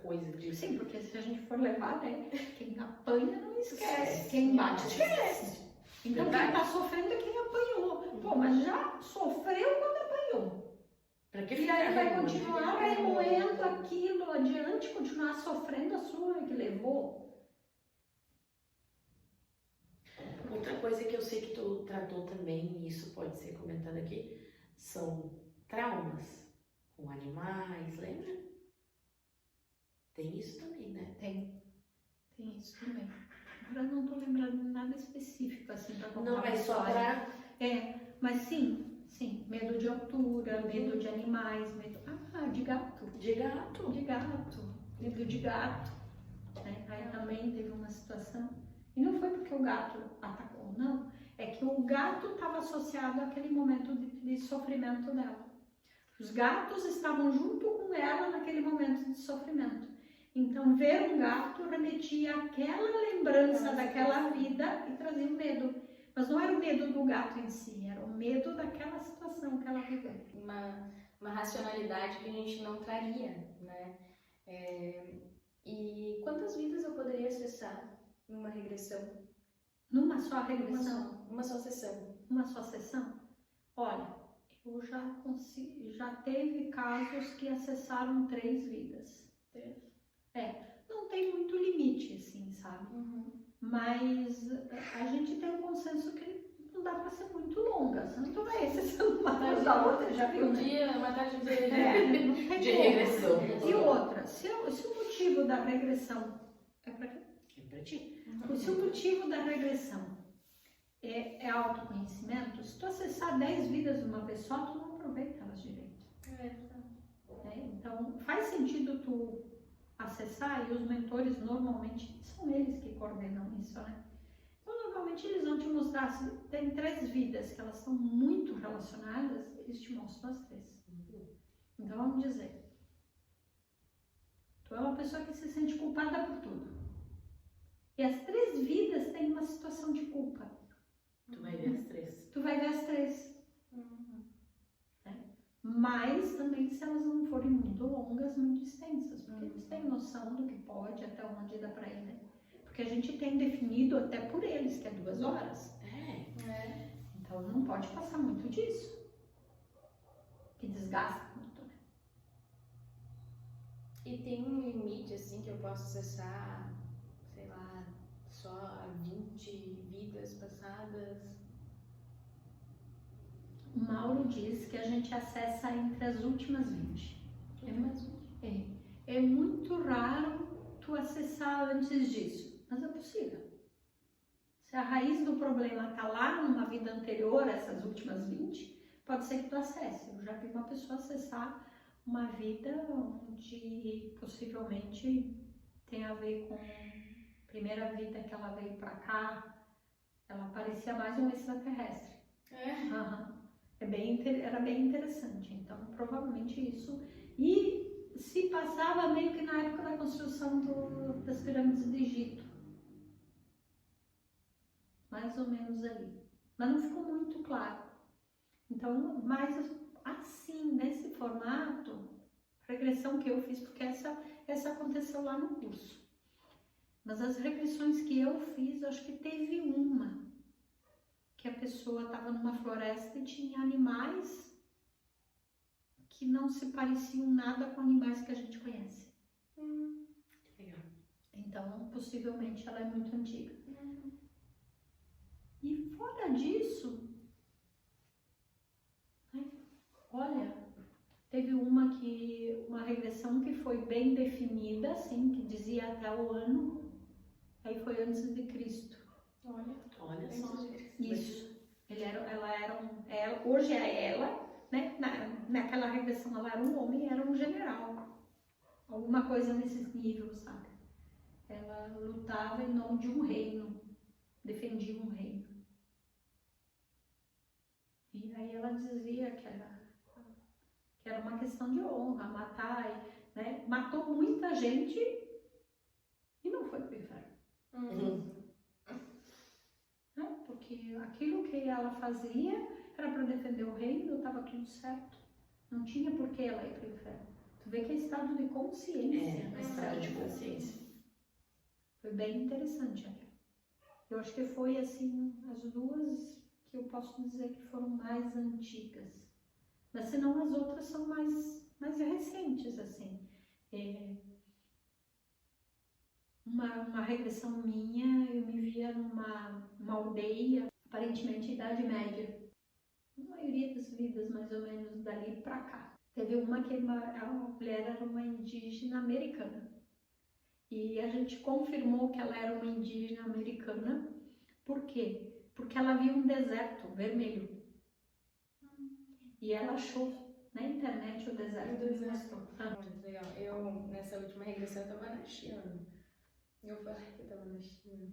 coisa de... Sim, porque se a gente for levar, né? Quem apanha não esquece, quem bate esquece. Então quem está sofrendo é quem apanhou. Pô, mas já sofreu quando apanhou. Pra que E ficar aí vai remoendo? continuar remoendo aquilo adiante, continuar sofrendo a sua que levou. Outra coisa que eu sei que tu tratou também, e isso pode ser comentado aqui, são traumas com animais, lembra? Tem isso também, né? Tem isso também. Agora não estou lembrando nada específico assim para contar. Não, é só pra... Mas sim, medo de altura, medo de animais, medo... de gato. De gato. Medo de gato. Aí também teve uma situação, e não foi porque o gato atacou, não. É que o gato estava associado àquele momento de sofrimento dela. Os gatos estavam junto com ela naquele momento de sofrimento. Então, ver um gato remetia àquela lembrança daquela vida e trazia o medo. Mas não era o medo do gato em si, era o medo daquela situação que ela viveu. Uma racionalidade que a gente não traria, né? E quantas vidas eu poderia acessar numa regressão? Numa só regressão? Uma só sessão. Uma só sessão? Olha, eu já teve casos que acessaram 3 vidas. Não tem muito limite, assim, sabe? Mas a gente tem um consenso que não dá pra ser muito longa, senão tu vai acessando uma atrás da outra, já viu, né? Uma tarde Não tem De como. regressão. E outra, se o motivo da regressão é pra quê? É pra ti. Se o motivo da regressão é autoconhecimento, se tu acessar 10 vidas de uma vez só, tu não aproveita elas direito. Então, faz sentido tu acessar, e os mentores normalmente são eles que coordenam isso, né? Então, normalmente eles vão te mostrar, se tem 3 vidas que elas são muito relacionadas, eles te mostram as 3. Então, vamos dizer, tu é uma pessoa que se sente culpada por tudo. E as 3 vidas têm uma situação de culpa. Tu vai ver as 3. Tu vai ver as 3. Mas também se elas não forem muito longas, muito extensas, porque eles têm noção do que pode, até onde dá pra ir, né? Porque a gente tem definido até por eles, que é 2 horas. Então não pode passar muito disso. Que desgasta muito, né? E tem um limite, assim, que eu posso acessar, sei lá, só 20 vidas passadas? O Mauro diz que a gente acessa entre as últimas 20. É muito raro tu acessar antes disso, mas é possível. Se a raiz do problema está lá numa vida anterior, essas últimas 20, pode ser que tu acesse. Eu já vi uma pessoa acessar uma vida onde possivelmente tem a ver com a primeira vida que ela veio para cá. Ela parecia mais um extraterrestre. Era bem interessante. Então, provavelmente isso. E se passava meio que na época da construção das pirâmides do Egito. Mais ou menos ali. Mas não ficou muito claro. Então, mas assim, nesse formato, regressão que eu fiz, porque essa aconteceu lá no curso. Mas as regressões que eu fiz, acho que teve uma, que a pessoa estava numa floresta e tinha animais que não se pareciam nada com animais que a gente conhece. Legal. Então, possivelmente, ela é muito antiga. E fora disso, olha, teve uma regressão que foi bem definida, assim, que dizia até o ano, aí foi antes de Cristo. Olha só. Isso. Hoje é ela, né? Naquela regressão ela era um homem, era um general. Alguma coisa nesse nível, sabe? Ela lutava em nome de um reino, defendia um reino. E aí ela dizia que era uma questão de honra, matar, né? Matou muita gente e não foi para o inferno. Né? Porque aquilo que ela fazia era para defender o reino, estava tudo certo. Não tinha por que ela ir para o inferno. Tu vê que é estado de consciência. Estado de consciência. Foi bem interessante. Eu acho que foi assim, as duas que eu posso dizer que foram mais antigas. Mas senão as outras são mais recentes, assim. Uma regressão minha, eu me via numa aldeia, aparentemente Idade Média. A maioria das vidas, mais ou menos, dali pra cá. Teve uma que a mulher era uma indígena americana. E a gente confirmou que ela era uma indígena americana. Por quê? Porque ela viu um deserto vermelho. E ela achou na internet o deserto. Legal. Eu, nessa última regressão, eu estava na China. Eu falei que eu estava na China.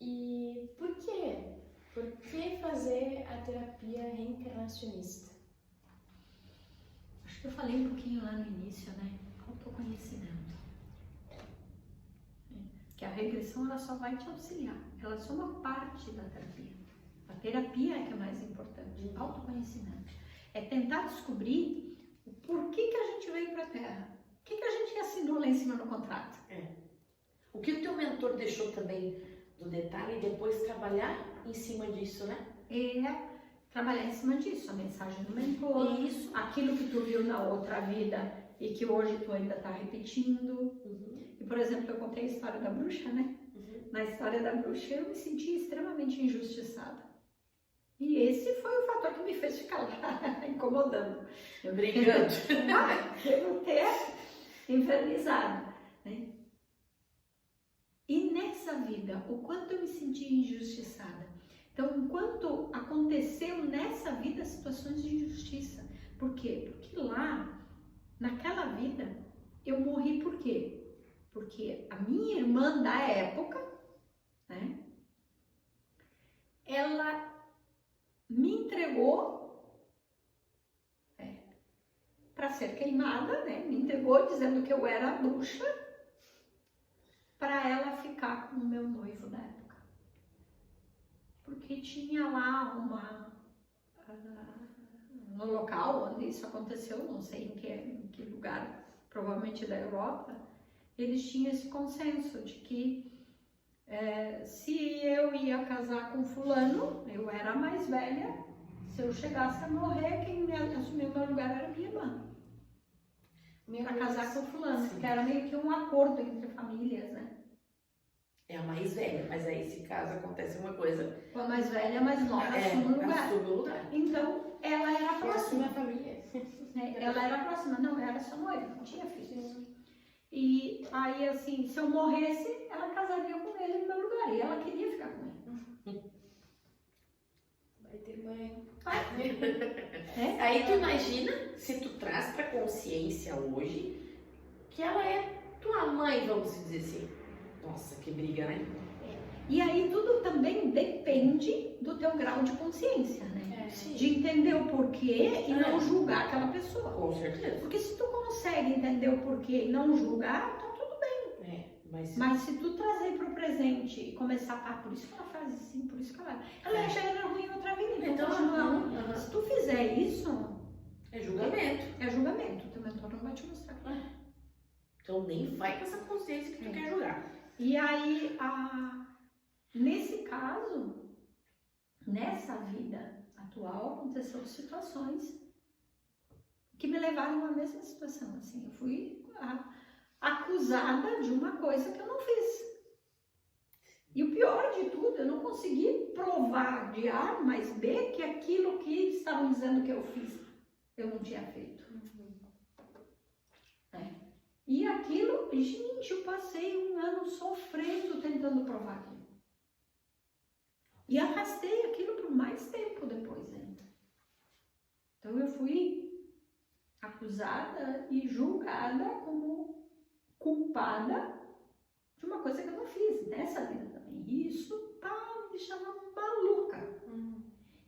E por quê? Por que fazer a terapia reencarnacionista? Acho que eu falei um pouquinho lá no início, né? Autoconhecimento. Que a regressão ela só vai te auxiliar. Ela é só uma parte da terapia. A terapia é que é mais importante. Autoconhecimento. É tentar descobrir o porquê que a gente veio para a Terra. O que a gente assinou lá em cima no contrato. O que o teu mentor deixou também do detalhe e depois trabalhar em cima disso, né? Trabalhar em cima disso. A mensagem do mentor. Isso. Aquilo que tu viu na outra vida e que hoje tu ainda está repetindo. E, por exemplo, eu contei a história da bruxa, né? Na história da bruxa eu me senti extremamente injustiçada. E esse foi o fator que me fez ficar lá incomodando. Brigando. Devo ter infernizado, né? E nessa vida, o quanto eu me senti injustiçada. Então, enquanto aconteceu nessa vida situações de injustiça. Por quê? Porque lá, naquela vida, eu morri por quê? Porque a minha irmã da época, né? Ela me entregou para ser queimada, né? Me entregou dizendo que eu era a bruxa para ela ficar com o meu noivo da época. Porque tinha lá no local onde isso aconteceu, não sei em que lugar, provavelmente da Europa, eles tinham esse consenso de que se eu ia casar com fulano, eu era a mais velha, se eu chegasse a morrer, quem assumiu meu lugar era minha irmã. Para casar com fulano, que era meio que um acordo entre famílias, né? É a mais velha, mas aí se caso acontece uma coisa, Com a mais velha, a mais nova assume o lugar. assume o lugar. Então, ela era Assume próxima. a família. Né? Ela era próxima, não, ela era só noiva, não tinha filhos. E aí, assim, se eu morresse, ela casaria com ele no meu lugar. E ela queria ficar com ele. Vai ter mãe. É? Aí tu imagina se tu traz pra consciência hoje que ela é tua mãe, vamos dizer assim. Nossa, que briga, né? E aí tudo também depende do teu grau de consciência, né? De entender o porquê e não julgar aquela pessoa. Com certeza. Porque se tu consegue entender o porquê e não julgar, tá tudo bem. Mas se tu trazer pro presente e começar, por isso que ela faz assim, por isso que ela já era ruim em outra vida, então continua. Se tu fizer isso, É julgamento. é julgamento, teu mentor não vai te mostrar. Então nem vai com essa consciência que tu quer julgar. E aí, nesse caso, nessa vida atual, aconteceram situações que me levaram à mesma situação. Assim, eu fui acusada de uma coisa que eu não fiz. E o pior de tudo, eu não consegui provar de A mais B que aquilo que estavam dizendo que eu fiz, eu não tinha feito. E aquilo, gente, eu passei um ano sofrendo tentando provar aquilo. E arrastei aquilo por mais tempo depois ainda. Então eu fui acusada e julgada como culpada de uma coisa que eu não fiz nessa vida também. E isso me deixava maluca.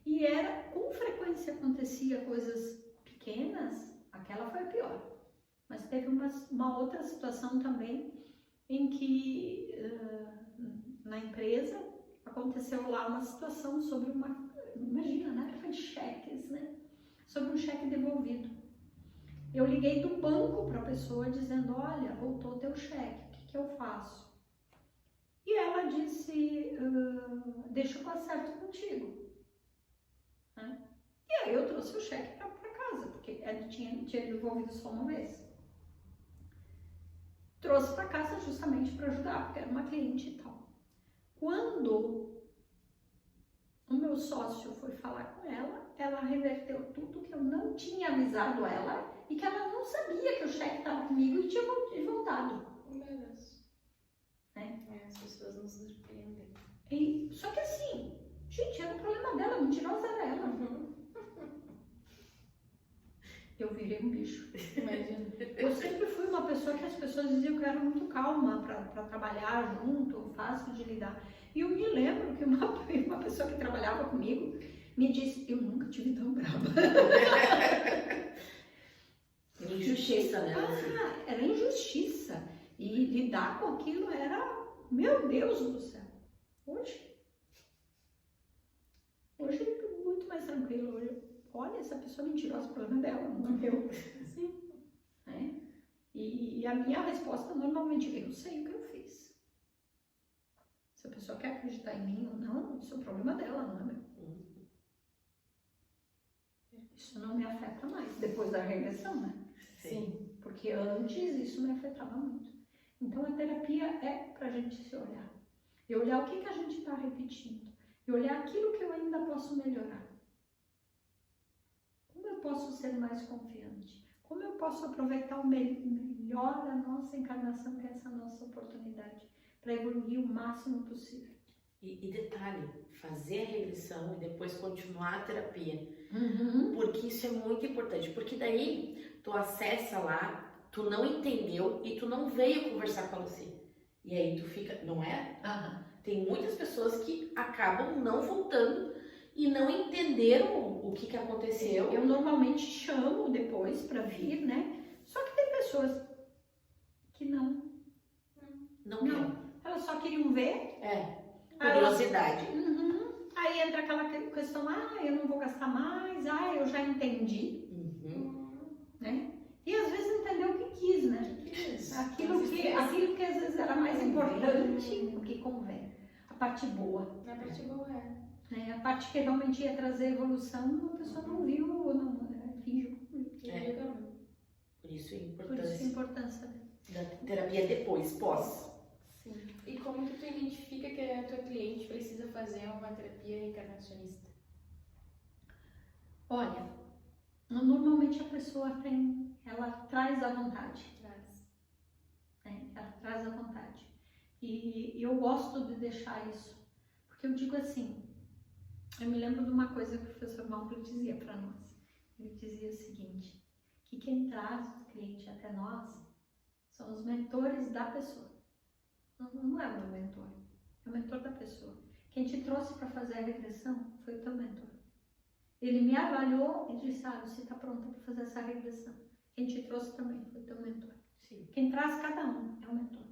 E com frequência acontecia coisas pequenas, aquela foi a pior. Mas teve uma outra situação também em que na empresa aconteceu lá uma situação sobre imagina, na época de cheques, né? Sobre um cheque devolvido. Eu liguei do banco para a pessoa dizendo, olha, voltou teu cheque, o que eu faço? E ela disse, deixa eu acerto contigo. Né? E aí eu trouxe o cheque para casa, porque ele tinha devolvido só uma vez. Trouxe para casa justamente para ajudar, porque era uma cliente e tal. Quando o meu sócio foi falar com ela reverteu tudo que eu não tinha avisado ela e que ela não sabia que o cheque estava comigo e tinha voltado. Meu Deus. As pessoas não se surpreendem. Só que assim, gente, era um problema dela, mentirosa era ela. Eu virei um bicho. Imagina. Eu sempre fui uma pessoa que as pessoas diziam que eu era muito calma para trabalhar junto, fácil de lidar. E eu me lembro que uma pessoa que trabalhava comigo me disse, eu nunca tive tão brava. Injustiça, né? Era injustiça. E lidar com aquilo era, meu Deus do céu. Hoje é muito mais tranquilo. Hoje, olha, essa pessoa mentirosa, o problema dela, não é meu. Sim. E a minha resposta normalmente, eu sei o que eu fiz. Se a pessoa quer acreditar em mim ou não, isso é o problema dela, não é meu. Isso não me afeta mais, depois da regressão, né? Sim. Porque antes isso me afetava muito. Então a terapia é pra gente se olhar. E olhar o que a gente está repetindo. E olhar aquilo que eu ainda posso melhorar. Como eu posso ser mais confiante? Como eu posso aproveitar o melhor da nossa encarnação, que é essa nossa oportunidade, para evoluir o máximo possível? E detalhe, fazer a regressão e depois continuar a terapia. Porque isso é muito importante. Porque daí tu acessa lá, tu não entendeu e tu não veio conversar com a Lucy. E aí tu fica, não é? Tem muitas pessoas que acabam não voltando e não entenderam o que aconteceu. Eu normalmente chamo depois para vir, né? Só que tem pessoas que não. Elas só queriam ver. Curiosidade. Aí entra aquela questão, eu não vou gastar mais, eu já entendi. Né? E às vezes entendeu o que quis, né? Aquilo que às vezes era mais importante, o que convém. A parte boa. A parte boa A parte que realmente ia trazer evolução, a pessoa não viu, fingiu. Por isso a Por isso a importância importância. da terapia depois, pós. Sim. E como que tu identifica que a tua cliente precisa fazer uma terapia reencarnacionista? Olha, normalmente a pessoa ela traz a vontade. Ela traz a vontade. E eu gosto de deixar isso, porque eu digo assim, eu me lembro de uma coisa que o professor Malbro dizia para nós. Ele dizia o seguinte, que quem traz o cliente até nós são os mentores da pessoa. Não é o meu mentor, é o mentor da pessoa. Quem te trouxe para fazer a regressão foi o teu mentor. Ele me avaliou e disse, você está pronta para fazer essa regressão. Quem te trouxe também foi o teu mentor. Sim. Quem traz cada um é o mentor.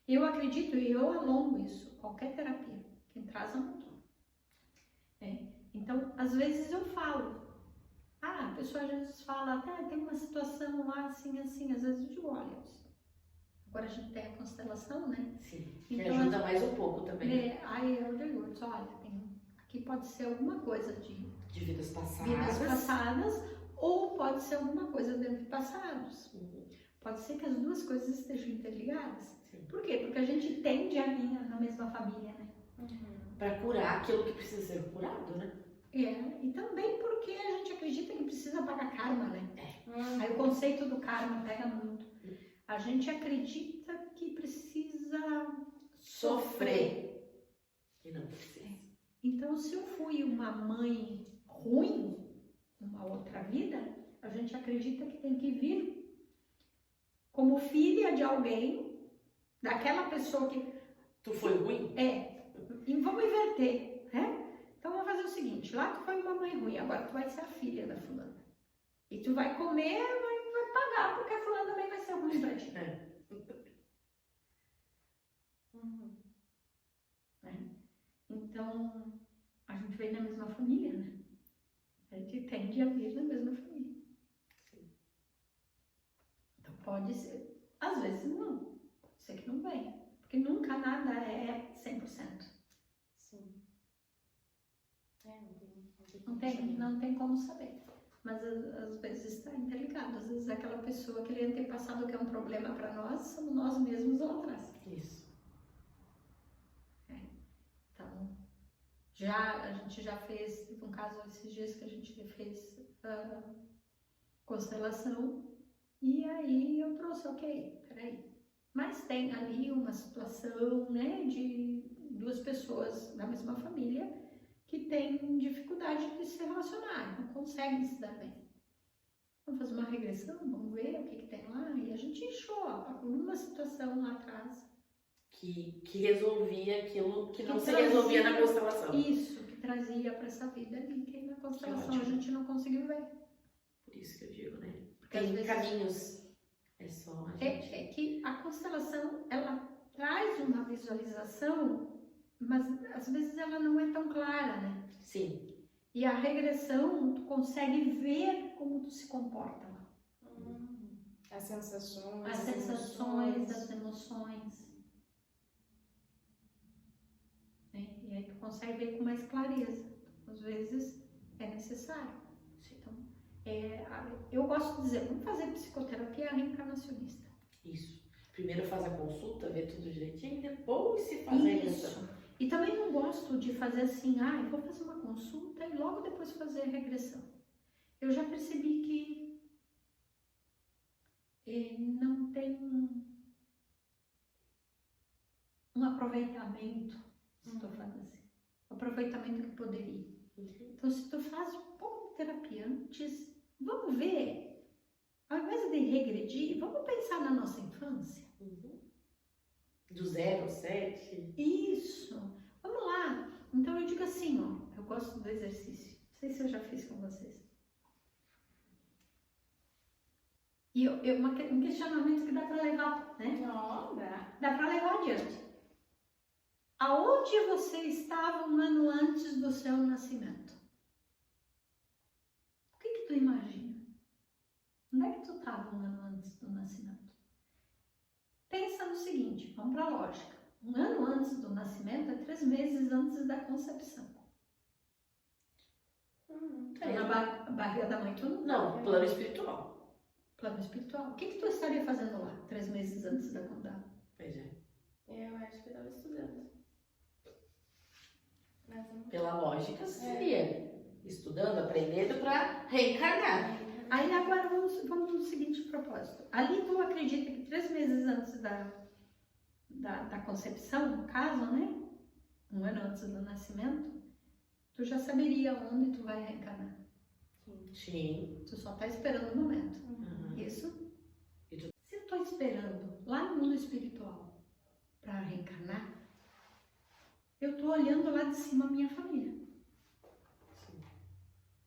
Eu acredito e eu alongo isso, qualquer terapia. Quem traz é o mentor. Então, às vezes eu falo. A pessoa às vezes fala, tem uma situação lá assim, assim. Às vezes eu digo, olha, agora a gente tem a constelação, né? Sim, que então, ajuda mais um pouco também. Aí eu digo, olha, aqui pode ser alguma coisa de vidas vidas passadas ou pode ser alguma coisa de antepassados. Pode ser que as duas coisas estejam interligadas. Sim. Por quê? Porque a gente tende a vir na mesma família, né? Para curar aquilo que precisa ser curado, né? E também porque a gente acredita que precisa pagar karma, né? Aí o conceito do karma pega muito. A gente acredita que precisa sofrer. E não precisa. Então, se eu fui uma mãe ruim, numa outra vida, a gente acredita que tem que vir como filha de alguém, daquela pessoa que... Tu foi ruim? E vamos inverter, né? Então, vamos fazer o seguinte, lá tu foi uma mãe ruim, agora tu vai ser a filha da fulana. E tu vai comer, vai pagar, porque a fulana também vai ser ruim pra ti. Então, a gente vem da mesma família, né? A gente tende a vir da mesma família. Sim. Então, pode ser. Às vezes não. Pode ser que não venha. Porque nunca nada é 100%. Sim. Não tem como saber. Mas às vezes está interligado. Às vezes aquela pessoa, aquele antepassado que é um problema para nós, somos nós mesmos lá atrás. Isso. Então, a gente já fez, um caso esses dias que a gente fez constelação, e aí eu trouxe, peraí. Mas tem ali uma situação, né, de duas pessoas da mesma família que têm dificuldade de se relacionar, não conseguem se dar bem. Vamos fazer uma regressão, vamos ver o que tem lá, e a gente achou alguma situação lá atrás. Que resolvia aquilo que não se resolvia na constelação. Isso, que trazia para essa vida ali, que na constelação a gente não conseguiu ver. Por isso que eu digo, né? Porque tem às vezes, caminhos, é só a gente... É que a constelação, ela traz uma visualização, mas às vezes ela não é tão clara, né? Sim. E a regressão, tu consegue ver como tu se comporta lá. As sensações. As emoções. E aí tu consegue ver com mais clareza. Às vezes é necessário. Então, eu gosto de dizer, vamos fazer psicoterapia reencarnacionista. Isso. Primeiro faz a consulta, vê tudo direitinho, depois se faz a regressão. E também não gosto de fazer assim, eu vou fazer uma consulta e logo depois fazer a regressão. Eu já percebi que não tem um aproveitamento, se estou falando assim, um aproveitamento que poderia. Então, se tu faz um pouco de terapia antes, vamos ver, ao invés de regredir, vamos pensar na nossa infância. Do 0 ao 7. Isso, vamos lá. Então eu digo assim, eu gosto do exercício, não sei se eu já fiz com vocês. E um questionamento que dá para levar, né? Não, dá para levar adiante. Aonde você estava um ano antes do seu nascimento? O que tu imagina? Onde é que tu estava um ano antes do nascimento? Pensa no seguinte, vamos para a lógica. Um ano antes do nascimento é 3 meses antes da concepção. Na barriga da mãe, tu não. Plano espiritual. Plano espiritual. O que tu estaria fazendo lá 3 meses antes da contar? Pois é. Eu acho que eu tava estudando. Mas eu não- Pela lógica, seria estudando, aprendendo para reencarnar. Aí agora vamos no seguinte propósito. Ali tu acredita que 3 meses antes da concepção, no caso, né? 1 ano antes do nascimento, tu já saberia onde tu vai reencarnar. Sim. Tu só tá esperando o momento. Uhum. Isso? E tu- Se eu tô esperando lá no mundo espiritual para reencarnar, eu tô olhando lá de cima a minha família. Sim.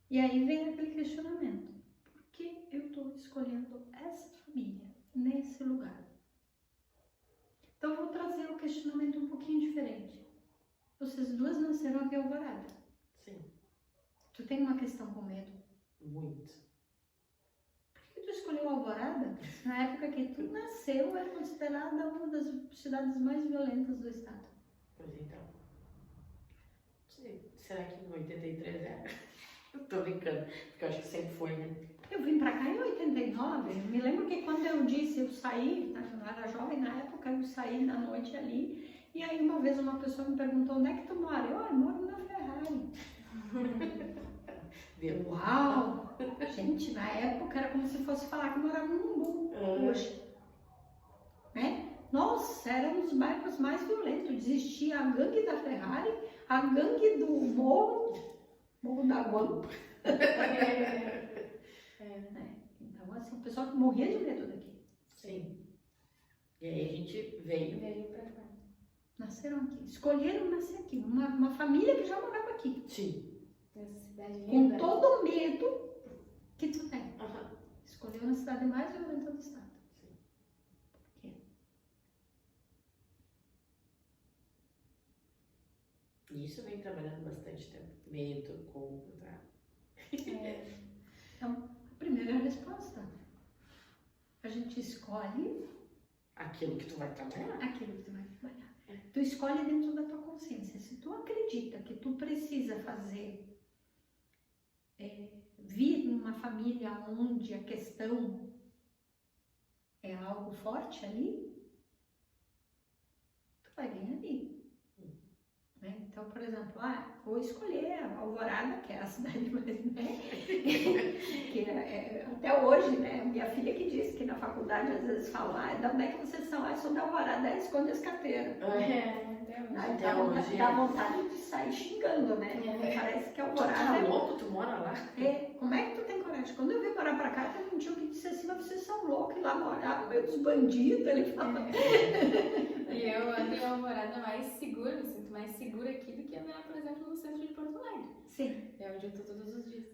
E aí vem aquele questionamento. Por que eu estou escolhendo essa família nesse lugar? Então eu vou trazer o questionamento um pouquinho diferente. Vocês duas nasceram aqui em Alvorada. Sim. Tu tem uma questão com medo? Muito. Por que tu escolheu Alvorada? Na época que tu nasceu, era considerada uma das cidades mais violentas do estado. Pois então. Sim. Será que em 83 é? Tô brincando, porque eu acho que sempre foi, né? Eu vim pra cá em 89. Eu me lembro que quando eu disse, eu saí, eu era jovem na época, eu saí na noite ali. E aí uma vez uma pessoa me perguntou, onde é que tu mora? Eu moro na Ferrari. Viu? Uau! Gente, na época era como se fosse falar que eu morava num Umbu hoje. Né? Nossa, era um dos bairros mais violentos. Existia a gangue da Ferrari, a gangue do Morro da Guampa. Então, assim, o pessoal morria de medo daqui. Sim. E aí a gente veio. Veio pra cá. Nasceram aqui, escolheram nascer aqui. Uma família que já morava aqui. Sim. Nessa cidade Com linda. todo o medo que tu tem. Aham. Escolheu na cidade mais violenta do estado. Sim. Por quê? E isso vem trabalhando bastante tempo. Medo, culpa, tá? Então, a primeira resposta. A gente escolhe Aquilo que tu vai trabalhar. aquilo que tu vai trabalhar. Tu escolhe dentro da tua consciência. Se tu acredita que tu precisa fazer, vir numa família onde a questão é algo forte ali, tu vai vir ali. Né? Então, por exemplo, vou escolher a Alvorada, que é a cidade mais, né? que até hoje, né? Minha filha que disse que na faculdade às vezes fala, de onde é que vocês são? Eu sou da Alvorada, esconde as carteiras. Aí Até hoje. dá vontade de sair xingando, né? Parece que a Tu Alvorada tá louco? Tu mora lá? como é que tu tem coragem? Quando eu vim morar pra cá, teve um tio que disse assim, mas vocês são loucos, ir lá morar no meio dos bandidos, ele fala. E eu ando em Alvorada mais segura, me sinto mais segura aqui do que andar, por exemplo, no centro de Porto Alegre. Sim. É onde eu tô todos os dias.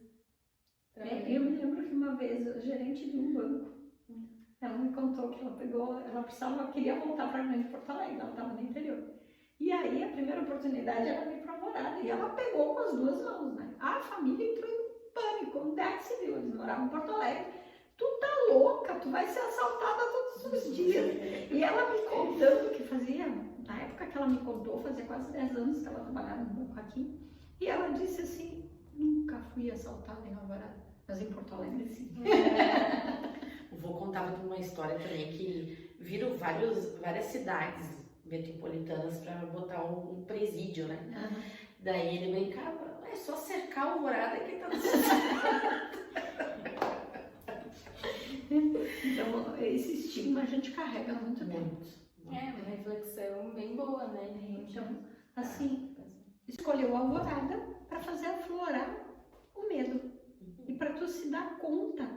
Eu me lembro que uma vez, a gerente de um banco, ela me contou que ela queria voltar para Grande Porto Alegre, ela estava no interior. E aí, a primeira oportunidade era vir para Alvorada, e ela pegou com as 2 mãos, né? A família entrou em pânico, onde é que se viu? Eles moravam em Porto Alegre. Tu tá louca, tu vai ser assaltada todos os dias. E ela me contando que fazia, na época que ela me contou, fazia quase 10 anos que ela trabalhava no banco aqui, e ela disse assim, nunca fui assaltada em Alvorada, mas em Porto Alegre sim. Vou contar uma história também que viram várias cidades metropolitanas para botar um presídio, né? Daí ele brincava, é só cercar o Alvorada que tá Então, esse estigma a gente carrega há muito tempo. muito. É, uma reflexão bem boa, né? Então, assim, escolheu a Alvorada para fazer aflorar o medo. E para tu se dar conta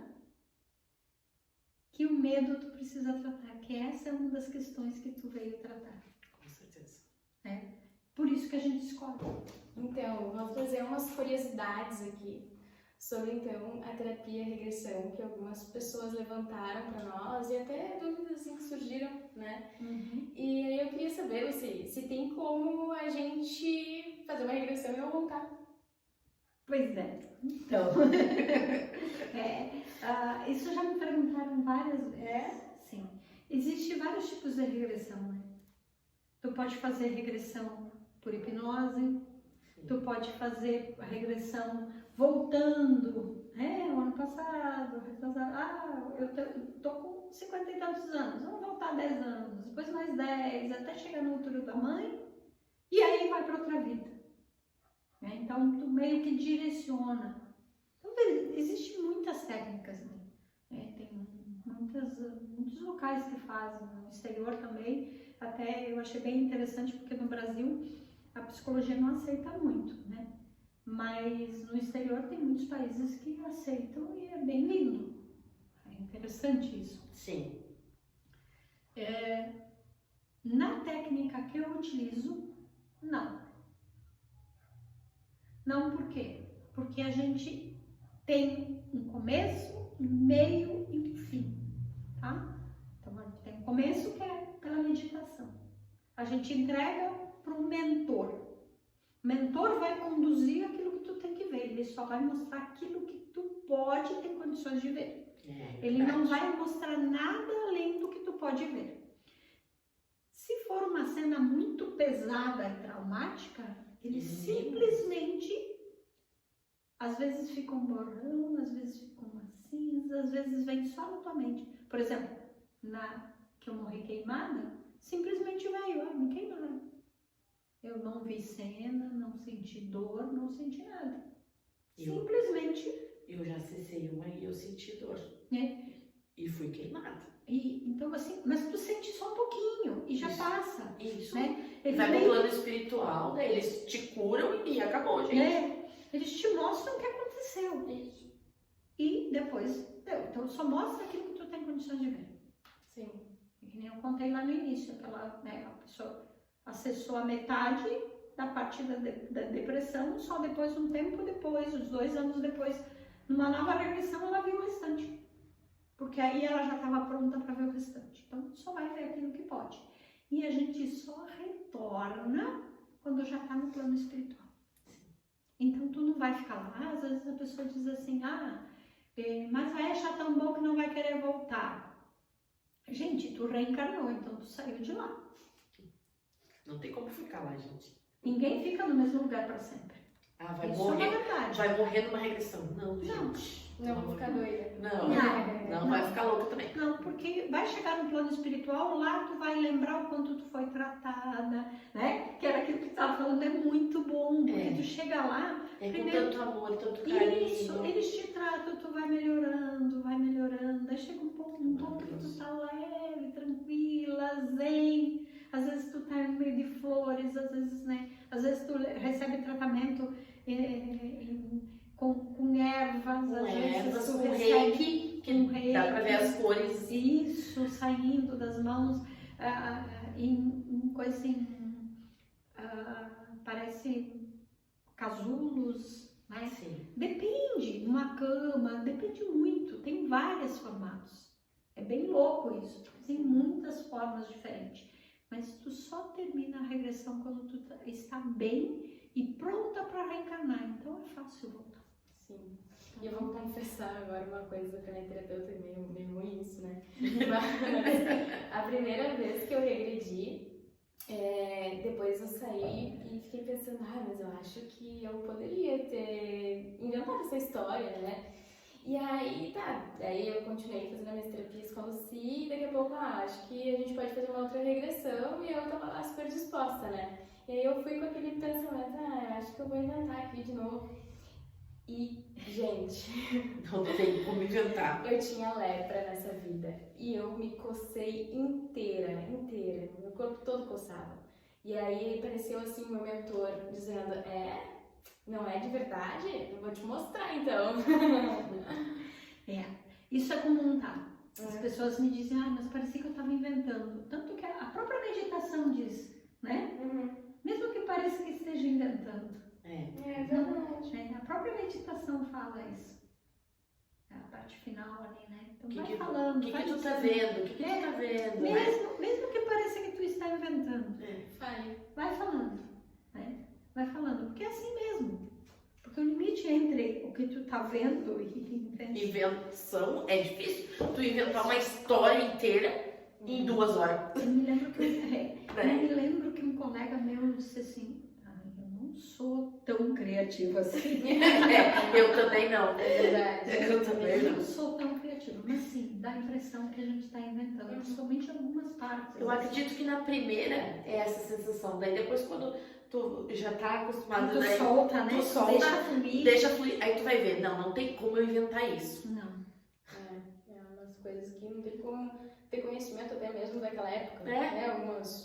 que o medo tu precisa tratar, que essa é uma das questões que tu veio tratar. Com certeza. Por isso que a gente escolhe. Então, vou trazer umas curiosidades aqui sobre, então, a terapia regressão, que algumas pessoas levantaram para nós e até dúvidas assim, que surgiram, né? E aí eu queria saber, Lucy, se tem como a gente fazer uma regressão e eu voltar. Pois é. Então, isso já me perguntaram várias vezes. Sim. Existem vários tipos de regressão, né? Tu pode fazer regressão por hipnose, tu pode fazer a regressão voltando. O ano passado passado, retrasado, eu tô com 50 e tantos anos, vamos voltar 10 anos, depois mais 10, até chegar no útero da mãe, e aí vai para outra vida. Né? Então, tu meio que direciona. Então, existem muitas técnicas, né? Tem muitos locais que fazem, no exterior também. Até eu achei bem interessante, porque no Brasil a psicologia não aceita muito, né? Mas no exterior tem muitos países que aceitam e é bem lindo. É interessante isso. Sim. Na técnica que eu utilizo, não. Não por quê? Porque a gente tem um começo, um meio e um fim, tá? Então a gente tem um começo que é pela meditação. A gente entrega para o mentor. O mentor vai conduzir aquilo que tu tem que ver. Ele só vai mostrar aquilo que tu pode ter condições de ver. Ele não vai mostrar nada além do que tu pode ver. Se for uma cena muito pesada e traumática, ele simplesmente, às vezes fica um borrão, às vezes fica uma cinza, às vezes vem só na tua mente. Por exemplo, na que eu morri queimada, simplesmente veio, me queimaram. Eu não vi cena, não senti dor, não senti nada. Simplesmente. Eu já acessei uma e eu senti dor. E fui queimada. Então, assim, mas tu sente só um pouquinho e já passa. Isso. Né? Vai pro plano espiritual, daí eles te curam e acabou, gente. Eles te mostram o que aconteceu. Isso. E depois, então só mostra aquilo que tu tem condições de ver. Sim. Que nem eu contei lá no início, aquela, né, a pessoa acessou a metade da parte da depressão, só depois, um tempo depois, uns 2 anos depois, numa nova regressão, ela viu o restante. Porque aí ela já estava pronta para ver o restante. Então, só vai ver aquilo que pode. E a gente só retorna quando já está no plano espiritual. Então, tu não vai ficar lá. Às vezes a pessoa diz assim, mas vai achar tão bom que não vai querer voltar. Gente, tu reencarnou, então tu saiu de lá. Não tem como ficar lá, gente. Ninguém fica no mesmo lugar para sempre. Vai Isso morrer. é uma verdade. Vai morrer numa regressão. Não, gente. Não vou ficar doida. Não, vai ficar louca também. Não, porque vai chegar no plano espiritual, lá tu vai lembrar o quanto tu foi tratada, né? Que era aquilo que tu estava falando, é muito bom, porque tu chega lá... Com primeiro, tanto amor, tanto carinho. Isso, eles te tratam, tu vai melhorando, aí chega um ponto que tu tá leve, tranquila, zen, às vezes tu tá no meio de flores, às vezes, né? Às vezes tu recebe tratamento com ervas, às vezes tu com recebe reiki, que dá pra ver as cores. Isso, saindo das mãos, em coisa assim, parece casulos, né? Sim. Depende, numa cama, depende muito, tem vários formatos. É bem louco isso, tem muitas formas diferentes. Mas tu só termina a regressão quando tu está bem e pronta para reencarnar, então é fácil voltar. Sim. E eu vou confessar agora uma coisa pra minha terapeuta, meio ruim isso, né? Mas a primeira vez que eu regredi, depois eu saí e fiquei pensando, mas eu acho que eu poderia ter inventado essa história, né? E aí, daí eu continuei fazendo minhas terapias com a Lucy e daqui a pouco, acho que a gente pode fazer uma outra regressão e eu tava lá super disposta, né? E aí eu fui com aquele pensamento, eu acho que eu vou inventar aqui de novo. E, gente, Não tem como inventar. eu tinha lepra nessa vida e eu me cocei inteira, meu corpo todo coçava. E aí apareceu assim o meu mentor dizendo, não é de verdade? Eu vou te mostrar então. Isso é comum, tá? As pessoas me dizem, mas parecia que eu estava inventando. Tanto que a própria meditação diz, né? Mesmo que pareça que esteja inventando. É verdade. A própria meditação fala isso. É a parte final ali, né? Então vai O falando. que vai tu tá dizendo. vendo? O que tu tá vendo? Mesmo que pareça que tu está inventando. Fale. Vai falando, né? Vai falando, porque é assim mesmo. Porque o limite entre o que tu tá vendo e Invenção é difícil. Tu inventar uma história inteira em 2 horas. Eu me lembro que um colega meu disse assim, eu não sou sou tão criativa assim. Eu também não. É verdade. Eu também Eu não. não sou tão criativa, mas sim, dá a impressão que a gente está inventando, somente algumas partes. Eu acredito que na primeira é essa sensação. Daí depois quando tu já tá acostumado, Tu daí solta, né? tu solta, Deixa fluir. deixa fluir. Aí tu vai ver, não tem como eu inventar isso. Não. É umas coisas que não tem como ter conhecimento até mesmo daquela época. É. Né?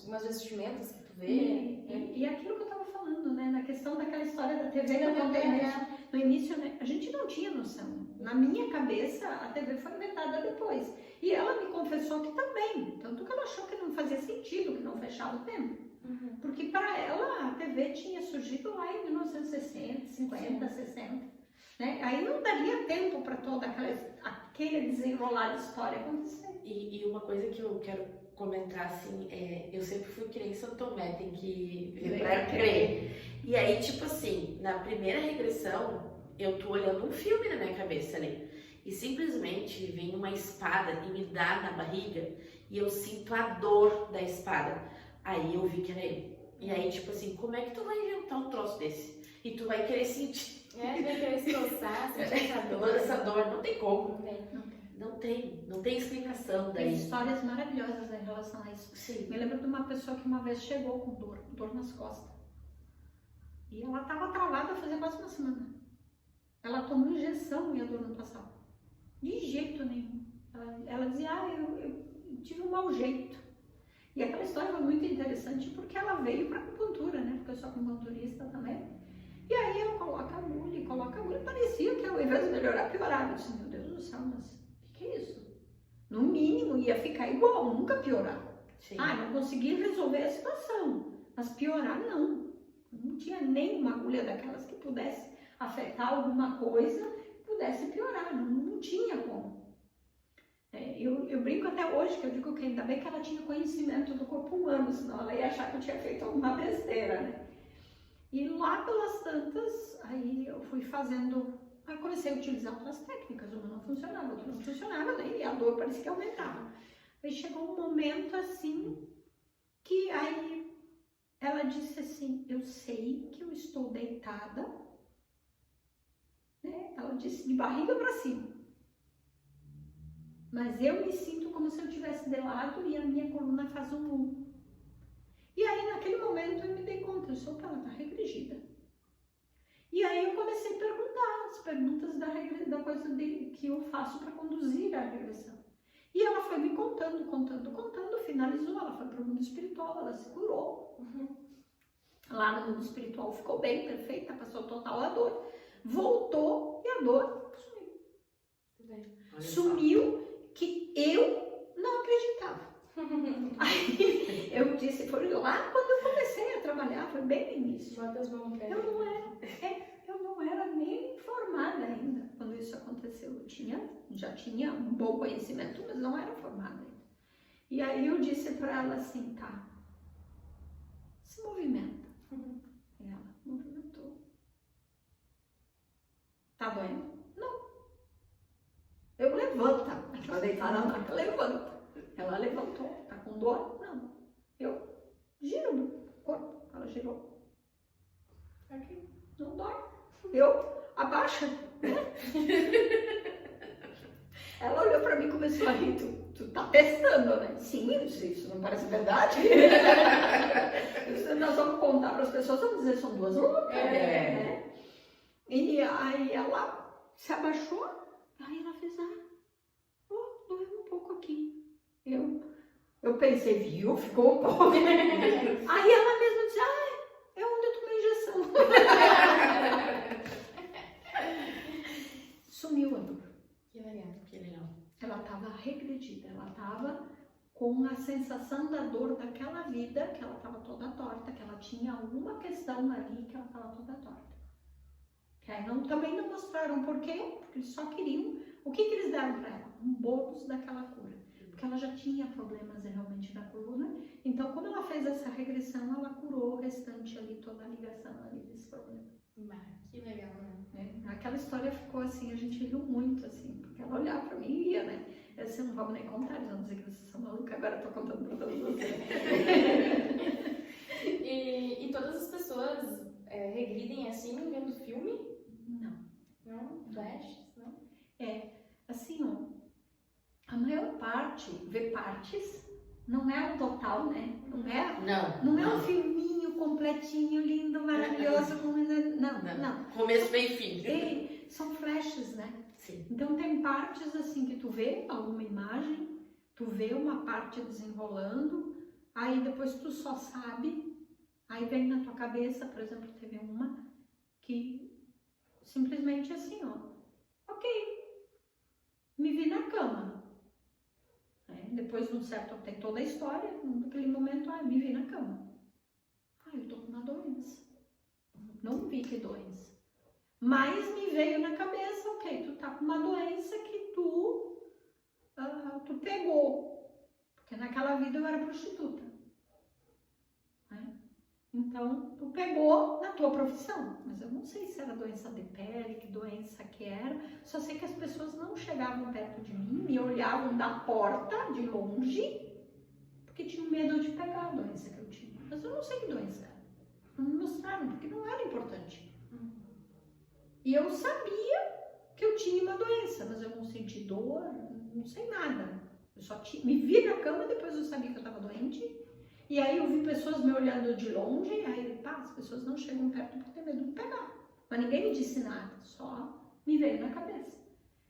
Umas vestimentas que tu vê. E aquilo que eu estava falando, né? Na questão daquela história da TV que eu É contei verdade. no início, né? A gente não tinha noção. Na minha cabeça, a TV foi inventada depois. E ela me confessou que também. Tanto que ela achou que não fazia sentido, que não fechava o tempo. Uhum. Porque para ela, a TV tinha surgido lá em 1960, 50, 60. Né? Aí não daria tempo para todo aquele desenrolar de história acontecer. E uma coisa que eu quero comentar, assim, eu sempre fui que nem São Tomé, tem que ver pra crer. E aí, tipo assim, na primeira regressão, eu tô olhando um filme na minha cabeça ali. E simplesmente vem uma espada e me dá na barriga e eu sinto a dor da espada. Aí eu vi que era ele. E aí, tipo assim, como é que tu vai inventar um troço desse? E tu vai querer sentir Vai querer se coçar, sentir essa dor. essa dor, não tem como. Não tem. Não tem explicação Tem daí. histórias maravilhosas em relação a isso. Sim. Me lembro de uma pessoa que uma vez chegou com dor nas costas. E ela estava travada fazia quase uma semana. Ela tomou injeção e a dor não passava. De jeito nenhum. Ela dizia, eu tive um mau jeito. E aquela história foi muito interessante porque ela veio para acupuntura, né? Porque eu sou acupunturista também. E aí eu coloco a agulha. Parecia que ao invés de melhorar, piorava. Eu disse, meu Deus do céu, mas o que é isso? No mínimo ia ficar igual, nunca piorar. Sim. Não consegui resolver a situação, mas piorar não. Não tinha nenhuma agulha daquelas que pudesse afetar alguma coisa, pudesse piorar, não tinha como. Eu brinco até hoje, que eu digo que ainda bem que ela tinha conhecimento do corpo humano, senão ela ia achar que eu tinha feito alguma besteira, né? E lá pelas tantas, aí eu fui fazendo, aí comecei a utilizar outras técnicas, uma não funcionava, outra não funcionava, né? E a dor parecia que aumentava. Aí chegou um momento assim, que aí ela disse assim, eu sei que eu estou deitada, né? Ela disse de barriga para cima, mas eu me sinto como se eu estivesse de lado e a minha coluna faz um U. E aí naquele momento eu me dei conta, eu sou ela está regredida. E aí eu comecei a perguntar as perguntas da coisa que eu faço para conduzir a regressão. E ela foi me contando, finalizou, ela foi para o mundo espiritual, ela se curou. Lá no mundo espiritual ficou bem, perfeita, passou total a dor. Voltou e a dor sumiu, que eu não acreditava. Aí eu disse, foi lá quando eu comecei a trabalhar, foi bem no início. Bota as mãos no pé. Eu não era nem formada ainda quando isso aconteceu. Já tinha um bom conhecimento, mas não era formada ainda. E aí eu disse para ela assim, tá, se movimenta. E ela movimentou. Tá doendo? Não. Eu levanto. Ela deitada na maca, levanta. Ela levantou. Tá com dor? Não. Eu giro o corpo. Ela girou. Aqui. Não dói. Eu abaixa. Ela olhou pra mim e começou a rir. Tu tá testando, né? Sim, isso não parece verdade. Nós vamos contar para as pessoas, vamos dizer, são duas loucas. Né? E aí ela se abaixou, aí ela fez, doeu um pouco aqui. Eu pensei, viu, ficou um pouco. Aí ela mesma disse, é onde eu tomei injeção. Sumiu a dor. Que legal. Que legal. Ela estava regredida, ela estava com a sensação da dor daquela vida, que ela estava toda torta, que ela tinha alguma questão ali que ela estava toda torta. Que aí também não mostraram por quê, porque eles só queriam, o que eles deram para ela? Um bônus daquela cura. Porque ela já tinha problemas realmente na coluna, então quando ela fez essa regressão, ela curou o restante ali, toda a ligação ali desse problema. Que legal, né? Aquela história ficou assim, a gente riu muito assim, porque ela olhava pra mim e ia, né? Eu disse, não vamos nem contar, eles vão dizer que vocês são malucas, agora eu tô contando pra todos vocês. E todas as pessoas regridem assim vendo filme? Não. Não? Flashes? Não? Assim, ó, a maior parte vê partes, não é o total, né? Não é um filminho completinho, lindo, maravilhoso. Não. Começo, meio e fim. São flashes, né? Sim. Então tem partes assim que tu vê alguma imagem, tu vê uma parte desenrolando, aí depois tu só sabe, aí vem na tua cabeça, por exemplo, teve uma que simplesmente assim, ó, ok, me vi na cama. Depois de um certo, tem toda a história, naquele momento, me vi na cama. Eu tô com uma doença. Não vi que doença. Mas me veio na cabeça, ok, tu tá com uma doença que tu pegou. Porque naquela vida eu era prostituta. Então, tu pegou na tua profissão. Mas eu não sei se era doença de pele, que doença que era. Só sei que as pessoas não chegavam perto de mim, me olhavam da porta, de longe, porque tinham medo de pegar a doença que eu tinha. Mas eu não sei que doença era. Não me mostraram, porque não era importante. E eu sabia que eu tinha uma doença, mas eu não senti dor, não sei nada. Eu só me vi na cama, depois eu sabia que eu estava doente. E aí eu vi pessoas me olhando de longe, aí as pessoas não chegam perto porque tem medo de pegar. Mas ninguém me disse nada, só me veio na cabeça.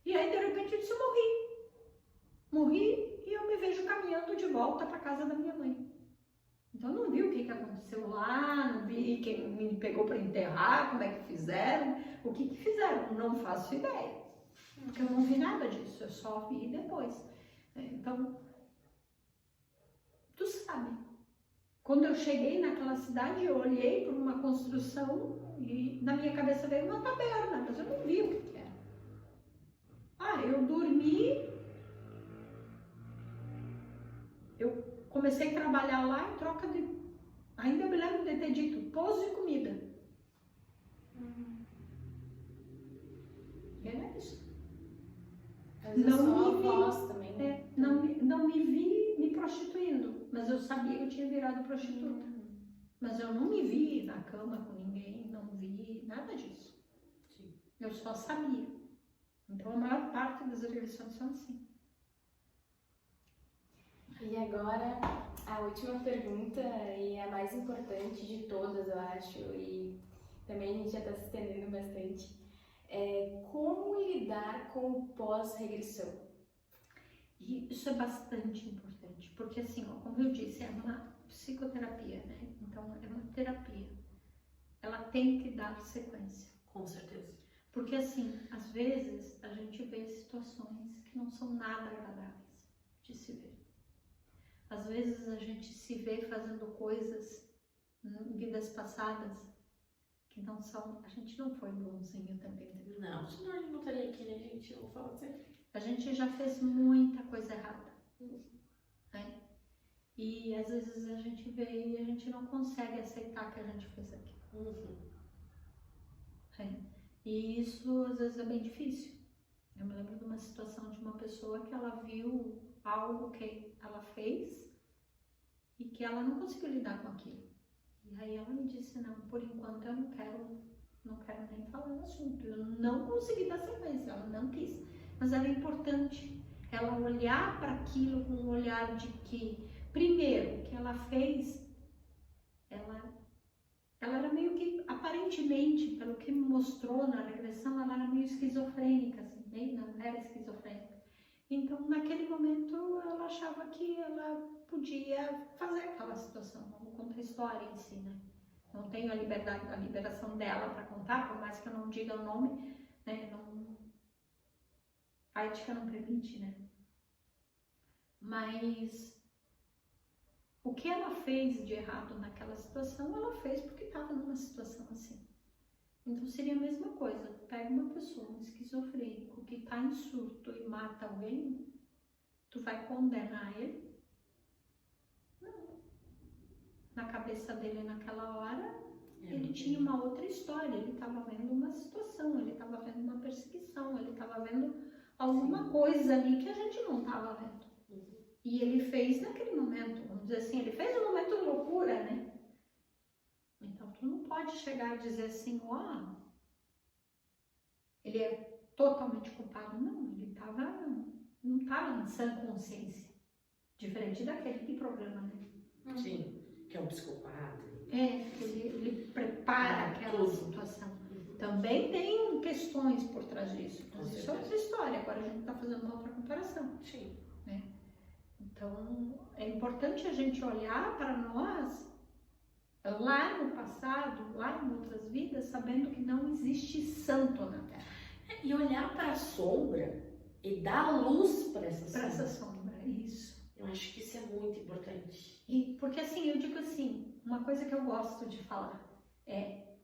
E aí de repente eu disse, eu morri. Morri e eu me vejo caminhando de volta para casa da minha mãe. Então eu não vi o que aconteceu lá, não vi quem me pegou para enterrar, como é que fizeram, o que fizeram, não faço ideia. Porque eu não vi nada disso, eu só vi depois. Então, tu sabe. Quando eu cheguei naquela cidade, eu olhei por uma construção e na minha cabeça veio uma taberna, mas eu não vi o que era. Eu dormi, eu comecei a trabalhar lá em troca de... Ainda eu me lembro de ter dito, pouso e comida. E era isso. Não me vi, também. Não me vi me prostituindo, mas eu sabia que eu tinha virado prostituta. Mas eu não me vi na cama com ninguém, não vi nada disso. Sim. Eu só sabia. Então a maior parte das regressões são assim. E agora, a última pergunta, e a mais importante de todas, eu acho, e também a gente já está se estendendo bastante, é como lidar com o pós-regressão? E isso é bastante importante, porque assim, como eu disse, é uma psicoterapia, né? Então é uma terapia. Ela tem que dar sequência. Com certeza. Porque assim, às vezes a gente vê situações que não são nada agradáveis de se ver. Às vezes a gente se vê fazendo coisas em vidas passadas que não são... A gente não foi bonzinho também. Não, senão a gente não estaria aqui, né, gente? Eu vou falar assim. A gente já fez muita coisa errada. Né? E às vezes a gente vê e a gente não consegue aceitar que a gente fez aquilo. E isso às vezes é bem difícil. Eu me lembro de uma situação de uma pessoa que ela viu algo que ela fez e que ela não conseguiu lidar com aquilo. E aí ela me disse, não, por enquanto eu não quero nem falar no assunto. Eu não consegui dar sequência, ela não quis. Mas era importante ela olhar para aquilo com um olhar de que, primeiro, o que ela fez, ela era meio que, aparentemente, pelo que me mostrou na regressão, ela era meio esquizofrênica, assim, não era esquizofrênica. Então, naquele momento, ela achava que ela podia fazer aquela situação. Não conta a história em si, né? Não tenho a liberação dela para contar, por mais que eu não diga o nome, né? A ética não permite, né? Mas o que ela fez de errado naquela situação, ela fez porque estava numa situação assim. Então seria a mesma coisa. Pega uma pessoa, um esquizofrênico, que está em surto e mata alguém, tu vai condenar ele? Não. Na cabeça dele naquela hora, ele tinha uma outra história, ele estava vendo uma situação, ele estava vendo uma perseguição, ele estava vendo alguma coisa ali que a gente não estava vendo. E ele fez naquele momento, vamos dizer assim, ele fez um momento de loucura, né? Então tu Tu não pode chegar e dizer assim, ó, ele é totalmente culpado. Não, ele não estava em sã consciência. Diferente daquele que programa, né? Sim, que é um psicopata. Ele prepara aquela situação. Também tem questões por trás disso. Mas isso é outra história. Agora a gente está fazendo uma outra comparação. Sim. Né? Então, é importante a gente olhar para nós lá no passado, lá em outras vidas, sabendo que não existe santo na Terra. E olhar para a sombra e dar luz para essa sombra. Para essa sombra, isso. Eu acho que isso é muito importante. E porque assim, eu digo assim, uma coisa que eu gosto de falar é: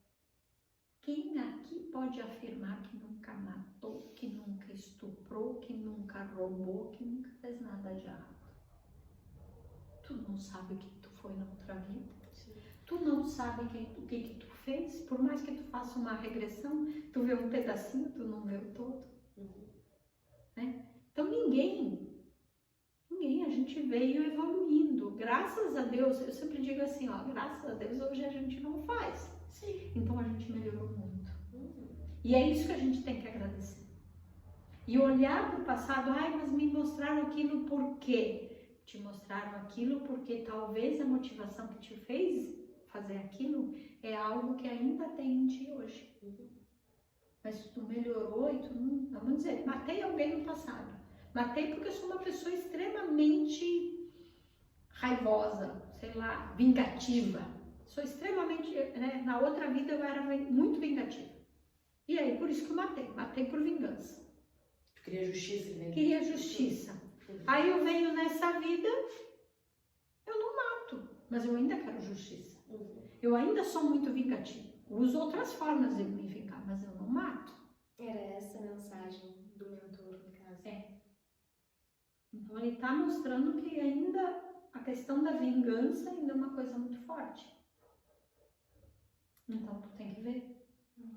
quem aqui pode afirmar que nunca matou, que nunca estuprou, que nunca roubou, que nunca fez nada de errado? Tu não sabe o que tu foi na outra vida. Tu não sabe o que tu fez. Por mais que tu faça uma regressão, tu vê um pedacinho, tu não vê o todo. Né? Então ninguém, a gente veio evoluindo. Graças a Deus, eu sempre digo assim, ó, graças a Deus hoje a gente não faz. Sim. Então a gente melhorou muito. E é isso que a gente tem que agradecer. E olhar para o passado, ai, mas me mostraram aquilo por quê? Te mostraram aquilo porque talvez a motivação que te fez fazer aquilo é algo que ainda tem em ti hoje. Mas tu melhorou e tu não, vamos dizer, matei alguém no passado. Matei porque eu sou uma pessoa extremamente raivosa, sei lá, vingativa. Sou extremamente, né, na outra vida eu era muito vingativa. E aí, por isso que eu matei por vingança. Tu queria justiça, né? Queria justiça. Aí eu venho nessa vida, eu não mato, mas eu ainda quero justiça. Eu ainda sou muito vingativa. Uso outras formas de me vingar, mas eu não mato. Era essa a mensagem do mentor, no caso. Então ele está mostrando que ainda a questão da vingança ainda é uma coisa muito forte. Então tu tem que ver.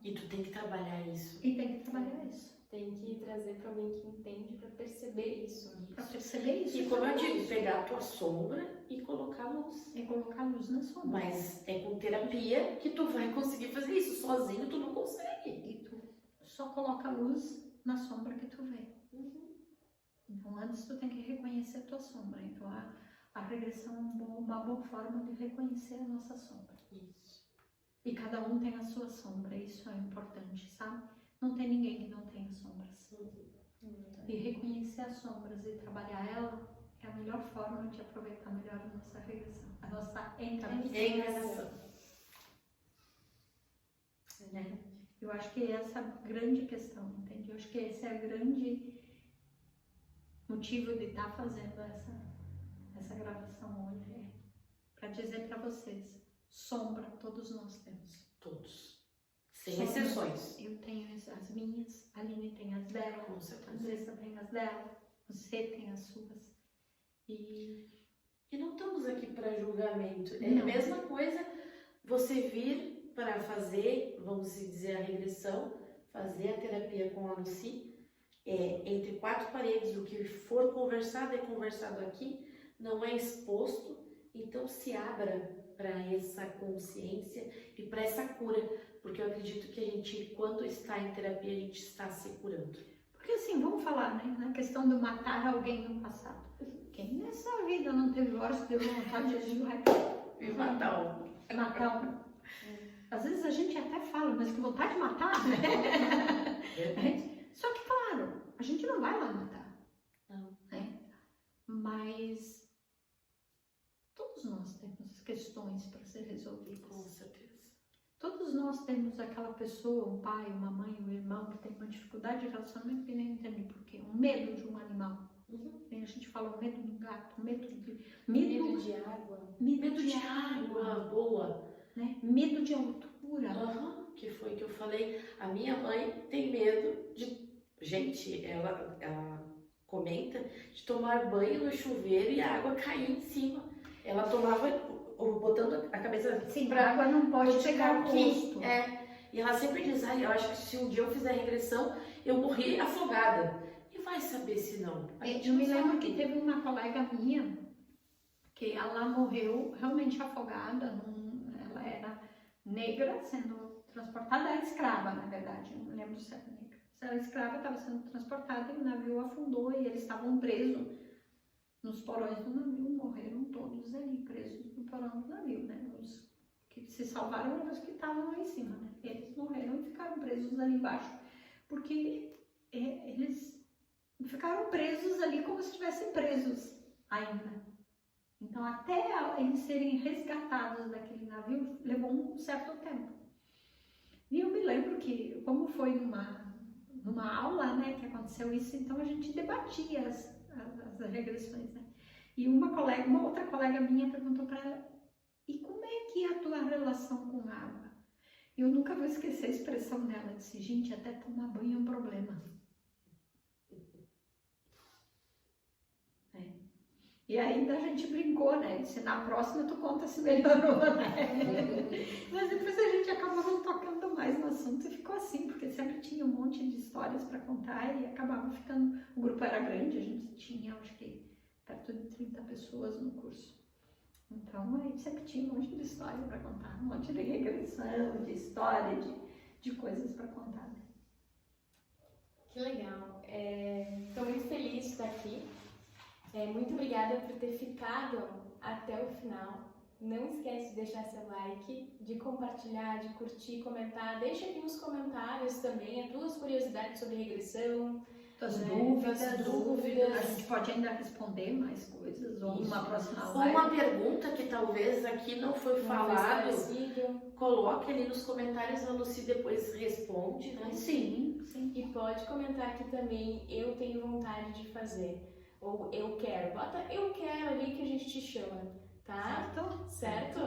E tu tem que trabalhar isso. E tem que trabalhar isso. Tem que trazer para alguém que entende para perceber isso. Para perceber isso. E como eu digo, pegar a tua sombra e colocar luz. É colocar luz na sombra. Mas é com terapia que tu vai conseguir fazer isso. Sozinho tu não consegue. E tu só coloca luz na sombra que tu vê. Então antes tu tem que reconhecer a tua sombra. Então a regressão é uma boa forma de reconhecer a nossa sombra. Isso. E cada um tem a sua sombra. Isso é importante, sabe? Não tem ninguém que não tenha sombras. E reconhecer as sombras e trabalhar ela é a melhor forma de aproveitar melhor a nossa regressão, a nossa encarnação. Né? Eu acho que essa é a grande questão, entende? Eu acho que esse é o grande motivo de estar fazendo essa gravação hoje. Para dizer para vocês, sombra todos nós temos. Todos. Sem exceções. Eu tenho as minhas, a Aline tem as dela, Com certeza. a Andressa tem as dela, você tem as suas. E não estamos aqui para julgamento. É Não. a mesma coisa você vir para fazer, vamos dizer, a regressão, fazer a terapia com a Lucy, entre quatro paredes, o que for conversado é conversado aqui, não é exposto, então se abra para essa consciência e para essa cura, porque eu acredito que a gente, quando está em terapia, a gente está se curando. porque assim, vamos falar, né, na questão de matar alguém no passado. Quem nessa vida não teve horas que teve vontade de E matar um. matar um? Às vezes a gente até fala, mas que vontade de matar, né? Só que, claro, a gente não vai lá matar. Não. Né? Mas todos nós temos questões para ser resolvidas. Com certeza. Todos nós temos aquela pessoa, um pai, uma mãe, um irmão que tem uma dificuldade de relacionamento que nem entende por quê. Um medo de um animal. A gente fala o medo do gato, medo de água. Medo de água, boa. Né? Medo de altura. Que foi que eu falei. A minha mãe tem medo de... Gente, ela comenta de tomar banho no chuveiro e a água cair em cima. Ela tomava, botando a cabeça Sim, pra a água não pode chegar ao rosto. E ela sempre diz, eu acho que se um dia eu fizer regressão, eu morri afogada. E vai saber se não. Eu me lembro que teve uma colega minha que ela morreu realmente afogada. Ela era negra sendo transportada, era escrava, na verdade, não lembro se era negra. Se era escrava, estava sendo transportada e o navio afundou e eles estavam presos nos porões do navio, morreram todos ali, presos no porão do navio, né? Os que se salvaram eram os que estavam lá em cima, né? Eles morreram e ficaram presos ali embaixo, porque eles ficaram presos ali como se estivessem presos ainda. Então, até eles serem resgatados daquele navio, levou um certo tempo. E eu me lembro que, como foi numa aula, né, que aconteceu isso, então a gente debatia as regressões, né? E uma outra colega minha perguntou para ela, e como é que é a tua relação com a água? Eu nunca vou esquecer a expressão dela, disse, gente, até tomar banho é um problema. E ainda a gente brincou, né? Disse, na próxima tu conta se melhorou, né? Mas depois a gente acabava tocando mais no assunto e ficou assim, porque sempre tinha um monte de histórias para contar e acabava ficando... O grupo era grande, a gente tinha, acho que, perto de 30 pessoas no curso. Então, aí sempre tinha um monte de história para contar, um monte de regressão, de história, de coisas para contar, né? Que legal. Estou muito feliz de estar aqui. Muito obrigada por ter ficado até o final. Não esquece de deixar seu like, de compartilhar, de curtir, comentar. Deixa aqui nos comentários também as tuas curiosidades sobre regressão, Tuas dúvidas. A gente pode ainda responder mais coisas, ou Isso. uma próxima Ou live. uma pergunta que talvez aqui não foi falado, coloque ali nos comentários, a Lucy depois responde, né? Sim, sim. E pode comentar aqui também, eu tenho vontade de fazer. Ou eu quero. Bota eu quero ali que a gente te chama, tá? Certo?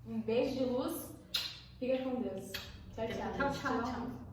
Um beijo de luz. Fica com Deus. Tchau, tchau. Tchau, tchau.